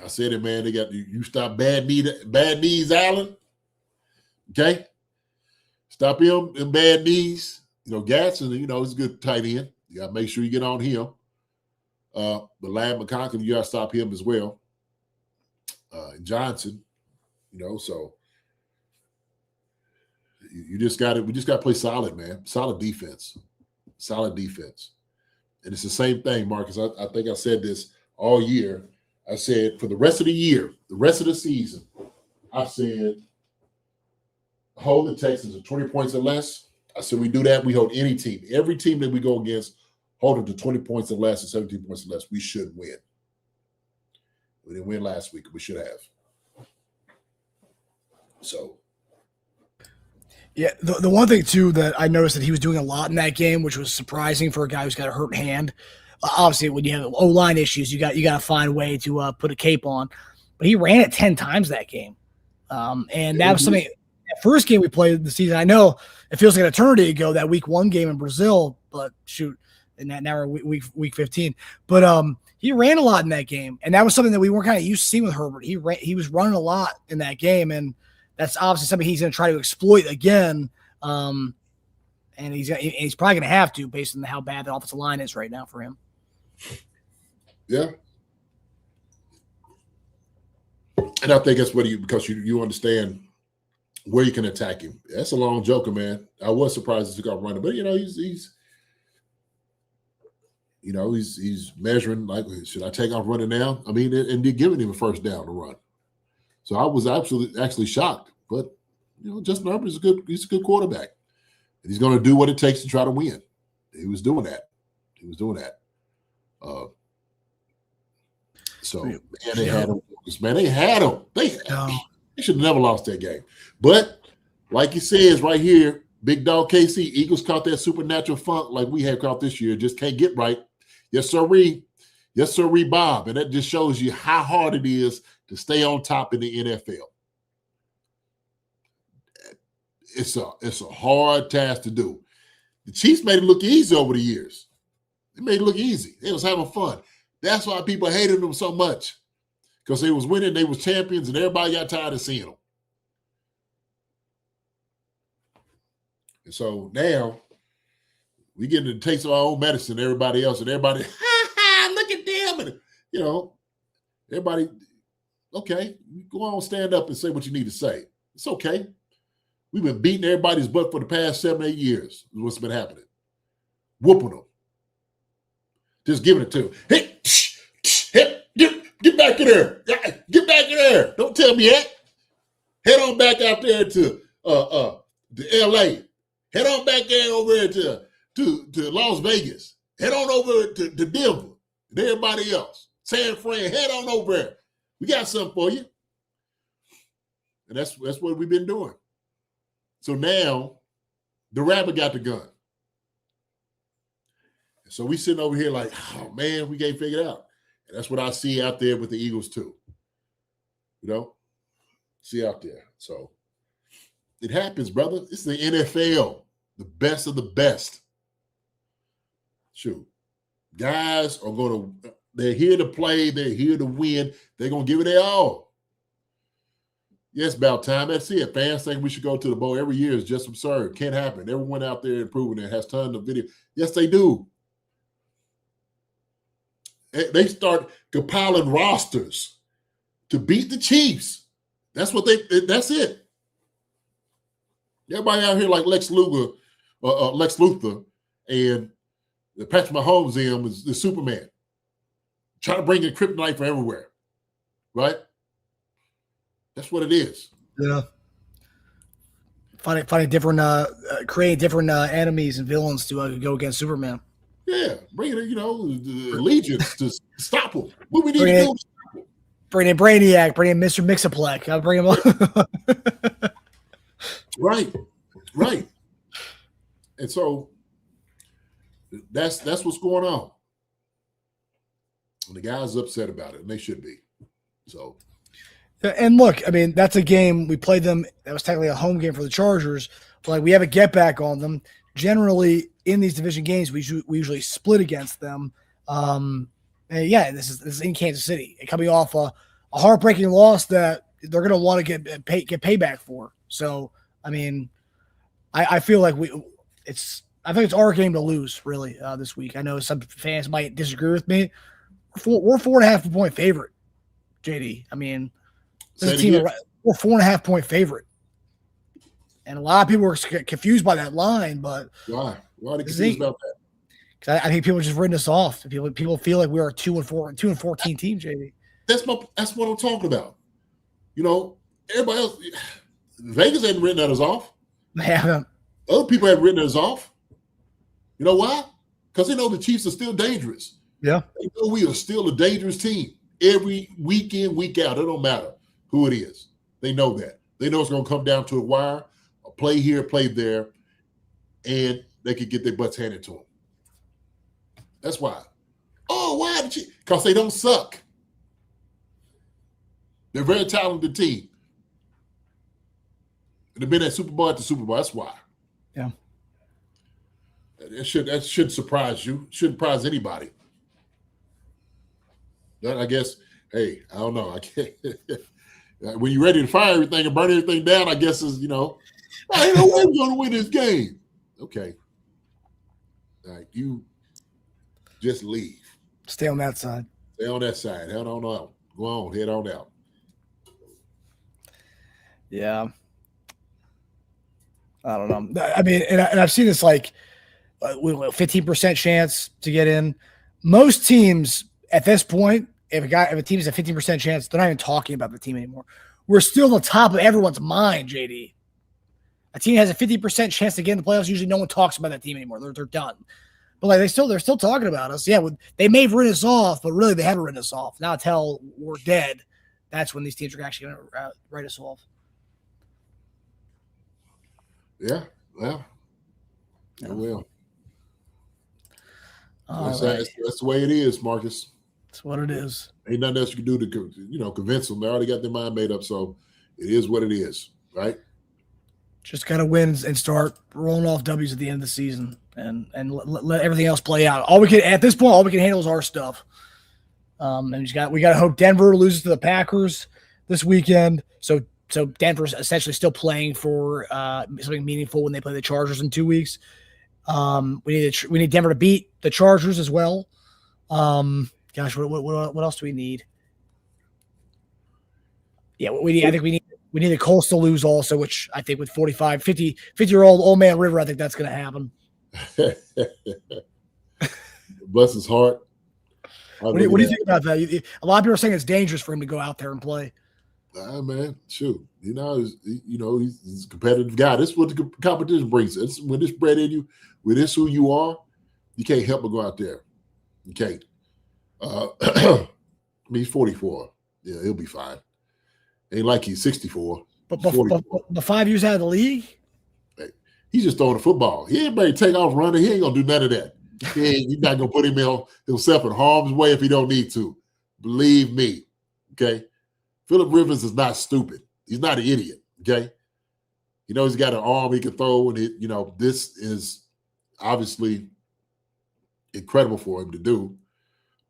I said it, man. They got you stop bad knees, Allen. Okay? Stop him in bad knees. You know, Gatson, he's a good tight end. You got to make sure you get on him. But Lad McConkey, you got to stop him as well. Johnson, so we just got to play solid, man. Solid defense. And it's the same thing, Marcus. I think I said this all year. I said for the rest of the year, the rest of the season, I said hold the Texans to 20 points or less. I said we do that, we hold any team. Every team that we go against, hold them to 20 points or less and 17 points or less. We should win. We didn't win last week. We should have. So. Yeah, the one thing, too, that I noticed that he was doing a lot in that game, which was surprising for a guy who's got a hurt hand. Obviously, when you have O-line issues, you got to find a way to put a cape on. But he ran it 10 times that game. And that was something – that first game we played the season, I know it feels like an eternity ago, that week 1 game in Brazil, but shoot, and now we're week 15. But he ran a lot in that game, and that was something that we weren't kind of used to seeing with Herbert. He was running a lot in that game, and that's obviously something he's going to try to exploit again. And he's probably going to have to, based on how bad the offensive line is right now for him. Yeah. And I think that's because you understand where you can attack him. That's a long joker, man. I was surprised he got running, but he's measuring like, should I take off running now? I mean, and they're giving him a first down to run. So I was actually shocked. But Justin Herbert he's a good quarterback. And he's going to do what it takes to try to win. He was doing that. So man, they had him. Man, they had him. They should have never lost that game. But like he says right here, Big Dog KC, Eagles caught that supernatural funk like we had caught this year. Just can't get right. Yes, sirree. Yes, sirree, Bob. And that just shows you how hard it is to stay on top in the NFL. It's a hard task to do. The Chiefs made it look easy over the years. They made it look easy. They was having fun. That's why people hated them so much, because they was winning, they was champions, and everybody got tired of seeing them. And so now we getting to taste of our own medicine, everybody else, and everybody, look at them. And, everybody, okay, go on, stand up and say what you need to say. It's okay. We've been beating everybody's butt for the past 7-8 years is what's been happening. Whooping them. Just giving it to them. Hey, get back in there. Get back in there. Don't tell me that. Head on back out there to L.A. Head on back there over there to Las Vegas. Head on over to Denver and everybody else. San Fran, head on over there. We got something for you. And that's what we've been doing. So now the rabbit got the gun. So we sitting over here like, oh man, we can't figure it out. And that's what I see out there with the Eagles too. See out there. So it happens, brother. It's the NFL, the best of the best. Shoot. Guys are they're here to play. They're here to win. They're going to give it their all. Yes, about time. That's it. Fans think we should go to the bowl every year is just absurd. Can't happen. Everyone out there improving it has tons of video. Yes, they do. They start compiling rosters to beat the Chiefs. That's it. Everybody out here like Lex Luthor, and Patrick Mahomes is the Superman. Trying to bring in kryptonite from everywhere. Right? That's what it is. Yeah. Finding different, creating different enemies and villains to go against Superman. Yeah, bring in, the allegiance to stop him. What we need to do. Bring in Brainiac, bring in Mr. Mixaplex. I'll bring him up. Right. And so that's what's going on. And the guys upset about it, and they should be. So. And look, I mean, that's a game we played them. That was technically a home game for the Chargers. But like we have a get back on them. Generally, in these division games, we usually split against them. And yeah, this is in Kansas City, and coming off a heartbreaking loss that they're going to want to get payback for. So, I mean, I feel like I think it's our game to lose really this week. I know some fans might disagree with me. We're 4.5 point favorite, JD. I mean, this team, we're 4.5 point favorite. And a lot of people were confused by that line, but why? Why are they confused about that? Because I think people just written us off. People feel like we are a 2-14 team, JD. That's what I'm talking about. Everybody else, Vegas hadn't written us off. They haven't. Other people haven't written us off. You know why? Because they know the Chiefs are still dangerous. Yeah. They know we are still a dangerous team. Every week in, week out, it don't matter who it is. They know that. They know it's going to come down to a wire, a play here, play there, and they could get their butts handed to them. That's why. Oh, why did you? Because they don't suck. They're a very talented team. They've been at Super Bowl after Super Bowl. That's why. Yeah. That should surprise you. Shouldn't surprise anybody. But I guess, hey, I don't know. I can't. When you're ready to fire everything and burn everything down, I guess is, I know way we're going to win this game. Okay. All right, you just leave. Stay on that side. Stay on that side. Head on out. Go on. Head on out. Yeah. I don't know. I mean, and I've seen this 15% chance to get in. Most teams at this point, if a team has a 15% chance, they're not even talking about the team anymore. We're still on the top of everyone's mind, JD. A team has a 50% chance to get in the playoffs. Usually no one talks about that team anymore. They're done. But they're still talking about us. Yeah, they may have written us off, but really they haven't written us off. Now until we're dead, that's when these teams are actually going to write us off. Yeah, well, it will. That's the way it is, Marcus. That's what it is. Ain't nothing else you can do to, convince them. They already got their mind made up, so it is what it is, right? Just got to win and start rolling off W's at the end of the season, and let everything else play out. All we can handle is our stuff. And we got to hope Denver loses to the Packers this weekend. So Denver's essentially still playing for something meaningful when they play the Chargers in 2 weeks. We need Denver to beat the Chargers as well. Gosh, what else do we need? Yeah, I think we need the Colts to lose also, which I think with 50-year-old old man River, I think that's going to happen. Bless his heart. What do you think about that? A lot of people are saying it's dangerous for him to go out there and play. Man, shoot. He's a competitive guy. This is what the competition brings. When this bred in you, when this who you are, you can't help but go out there. You can't. He's 44. Yeah, he'll be fine. Ain't like he's 64, But 5 years out of the league? He's just throwing the football. He ain't ready to take off running. He ain't going to do none of that. He's not going to put himself in harm's way if he don't need to. Believe me, okay? Phillip Rivers is not stupid. He's not an idiot, okay? You know, he's got an arm he can throw, and this is obviously incredible for him to do.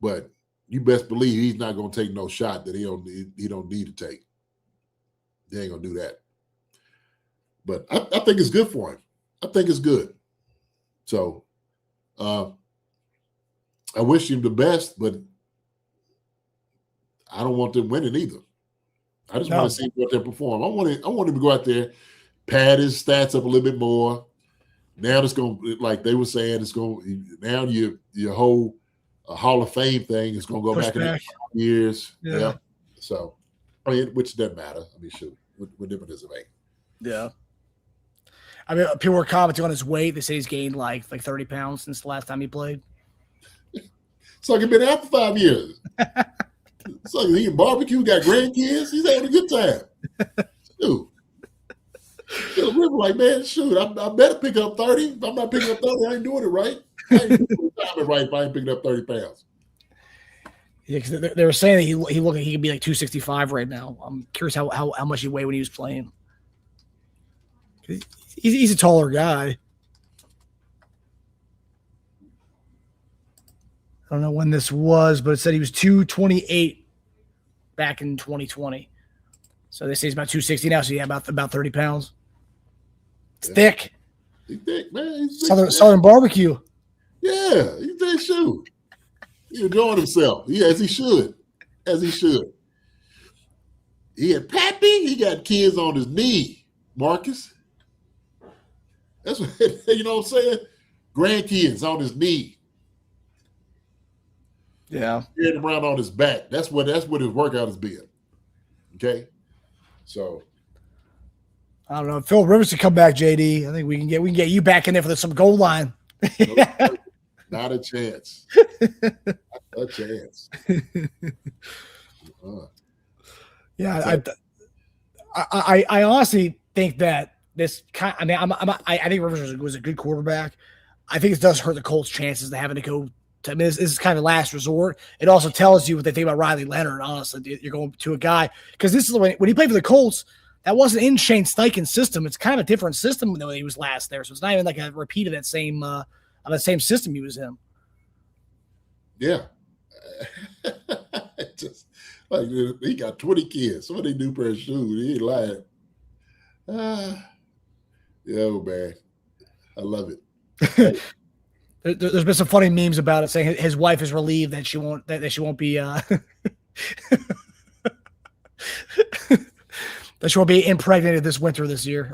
But you best believe he's not going to take no shot that he don't need to take. He ain't going to do that. But I think it's good for him. I think it's good. So I wish him the best, but I don't want them winning either. I just want to see what they perform. I want him to go out there, pad his stats up a little bit more. Now it's going to, like they were saying, it's going now your whole Hall of Fame thing is going to go back in 5 years. Yeah. So which doesn't matter. Shoot, what difference does it make? Yeah. People were commenting on his weight. They say he's gained like 30 pounds since the last time he played. It's like he's been out for 5 years. It's like he eating barbecue, got grandkids. He's having a good time. Shoot. River like, man, shoot, I better pick up 30. If I'm not picking up 30, I ain't doing it right. I ain't doing it right if I ain't picking up 30 pounds. Yeah, because they were saying that he looked like he could be like 265 right now. I'm curious how much he weighed when he was playing. He's a taller guy. I don't know when this was, but it said he was 228 back in 2020. So they say he's about 260 now. So yeah, about 30 pounds. It's thick. He's thick, man. He's thick, Southern barbecue. Yeah, he's thick. Shoot. He's enjoying himself. Yeah, as he should. As he should. He had Pappy. He got kids on his knee, Marcus. That's what, you know what I'm saying? Grandkids on his knee. Yeah. Carrying him around on his back. That's what his workout has been. Okay? So I don't know. If Phil Rivers could come back, JD, I think we can get you back in there for some goal line. Not a chance. Not a chance. Yeah, I honestly think that this kind. I think Rivers was a good quarterback. I think it does hurt the Colts' chances of having to go. This is kind of last resort. It also tells you what they think about Riley Leonard. Honestly, you're going to a guy because this is when he played for the Colts. That wasn't in Shane Steichen's system. It's kind of a different system than when he was last there. So it's not even like a repeat of that same system he was in. Yeah. Just like he got 20 kids. Some of they new pair of shoes. He ain't lying. Yeah, man. I love it. There's been some funny memes about it saying his wife is relieved that she won't be that she won't be impregnated this winter this year.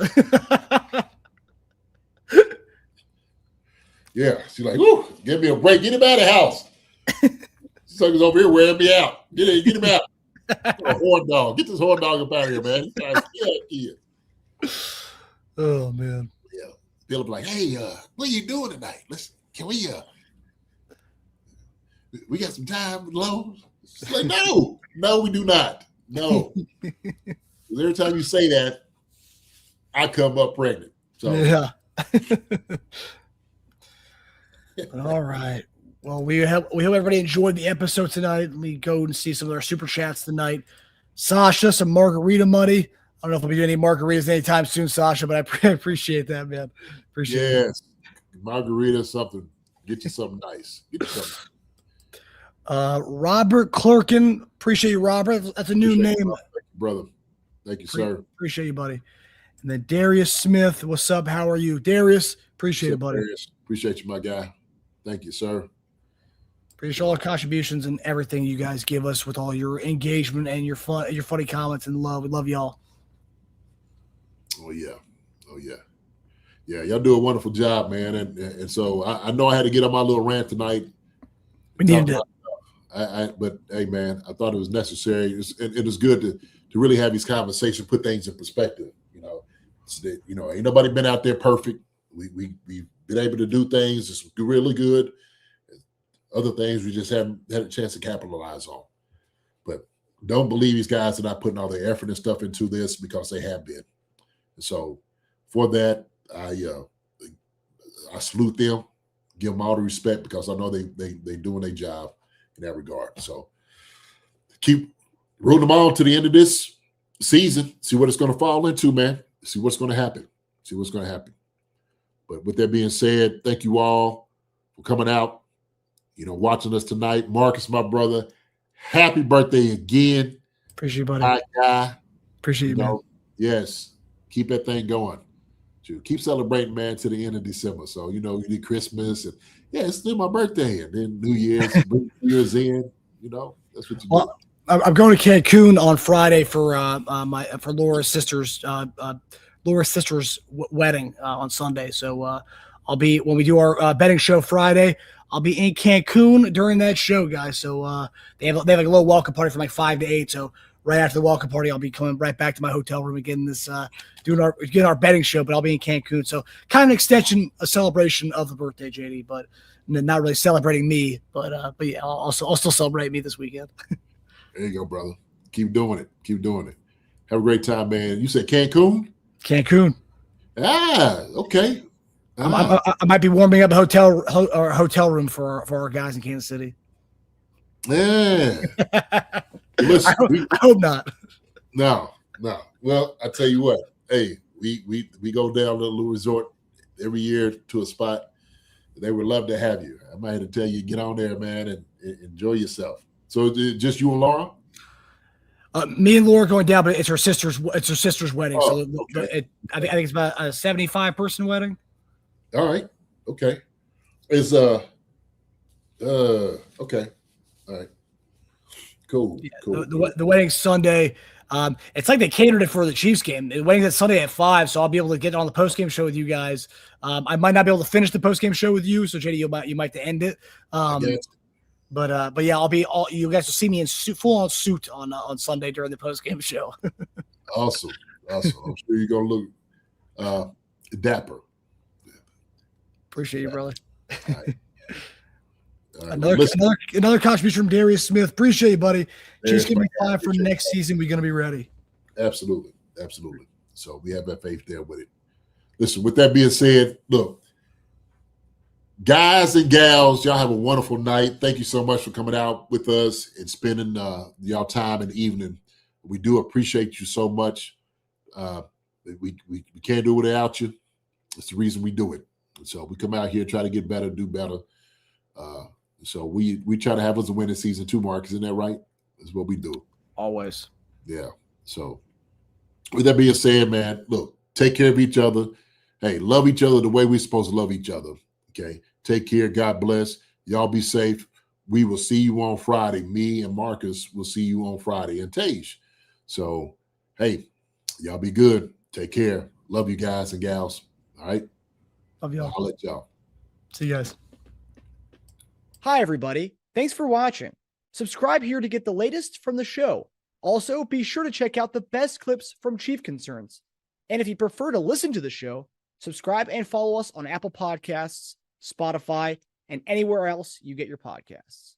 Yeah, she's like, "Ooh, give me a break. Get him out of the house." Sucker's over here wearing me out. Get him out. A horn dog. Get this horn dog up out of here, man. He's trying to steal that kid. Oh man. Yeah. Philip like, "Hey, what are you doing tonight? Listen, can we got some time, Lowe's?" It's like, no, we do not. No. Every time you say that, I come up pregnant. So yeah. All right. Well, we hope everybody enjoyed the episode tonight. Let me go and see some of our super chats tonight. Sasha, some margarita money. I don't know if we'll be doing any margaritas anytime soon, Sasha, but I appreciate that, man. Appreciate it. Yes. Margarita, something. Get you something nice. Get you something. Robert Clerkin. Appreciate you, Robert. That's a new name. You, brother. Thank you, sir. Appreciate you, buddy. And then Darius Smith. What's up? How are you? Darius, appreciate it, buddy. Darius? Appreciate you, my guy. Thank you, sir. Appreciate all our contributions and everything you guys give us with all your engagement and your funny comments and love. We love y'all. Oh yeah. Yeah, y'all do a wonderful job, man. And so I know I had to get on my little rant tonight. We needed it. But hey, man, I thought it was necessary. It was good to really have these conversations, put things in perspective. Ain't nobody been out there perfect. We've been able to do things that's really good. Other things we just haven't had a chance to capitalize on. But don't believe these guys are not putting all their effort and stuff into this, because they have been. And so for that, I salute them, give them all the respect, because I know they doing their job in that regard. So keep rooting them on to the end of this season. See what it's going to fall into, man. See what's going to happen. See what's going to happen. But with that being said, thank you all for coming out, watching us tonight. Marcus, my brother, happy birthday again. Appreciate you, buddy. My guy. Appreciate you, man. Yes. Keep that thing going. Keep celebrating, man, to the end of December. So, you did Christmas, and it's still my birthday, and then New Year's, New Year's in, that's what you do. I'm going to Cancun on Friday for Laura's sister's wedding on Sunday. So I'll be, when we do our betting show Friday, I'll be in Cancun during that show, guys. So they have like a little welcome party from like 5 to 8. So right after the welcome party, I'll be coming right back to my hotel room and getting this getting our betting show. But I'll be in Cancun, so kind of an extension, a celebration of the birthday, JD, but not really celebrating me. But yeah, I'll still celebrate me this weekend. There you go, brother. Keep doing it. Keep doing it. Have a great time, man. You said Cancun? Cancun. Okay. I might be warming up a hotel room for our guys in Kansas City. Yeah. Listen, I hope not. No. Well, I tell you what. Hey, we go down to a little resort every year to a spot. They would love to have you. I might have to tell you, get on there, man, and enjoy yourself. So just you and Laura? Me and Laura going down, but it's her sister's wedding. Oh, So okay. I think it's about a 75-person wedding. All right. Okay. It's okay. All right. Cool. Yeah, Cool. The wedding's Sunday. It's like they catered it for the Chiefs game. The wedding's at Sunday at 5, so I'll be able to get on the post-game show with you guys. I might not be able to finish the post-game show with you, so JD, you might have to end it. But yeah, you guys will see me in full-on suit on Sunday during the post-game show. Awesome. I'm sure you're gonna look dapper. Appreciate you, brother. All right. Another contribution from Darius Smith. Appreciate you, buddy. Darius, Just give me 5 for next season. We're gonna be ready. Absolutely. So we have that faith there with it. Listen, with that being said, look, guys and gals, y'all have a wonderful night. Thank you so much for coming out with us and spending y'all time in the evening. We do appreciate you so much. We can't do it without you. It's the reason we do it. So we come out here, try to get better, do better. So we try to have us a winning season too, Mark. Isn't that right? That's what we do. Always. Yeah. So with that being said, man, look, take care of each other. Hey, love each other the way we're supposed to love each other. Okay. Take care. God bless. Y'all be safe. We will see you on Friday. Me and Marcus will see you on Friday, and Tage. So, hey, y'all be good. Take care. Love you guys and gals. All right. Love y'all. I'll let y'all. See you guys. Hi, everybody. Thanks for watching. Subscribe here to get the latest from the show. Also, be sure to check out the best clips from Chief Concerns. And if you prefer to listen to the show, subscribe and follow us on Apple Podcasts, Spotify, and anywhere else you get your podcasts.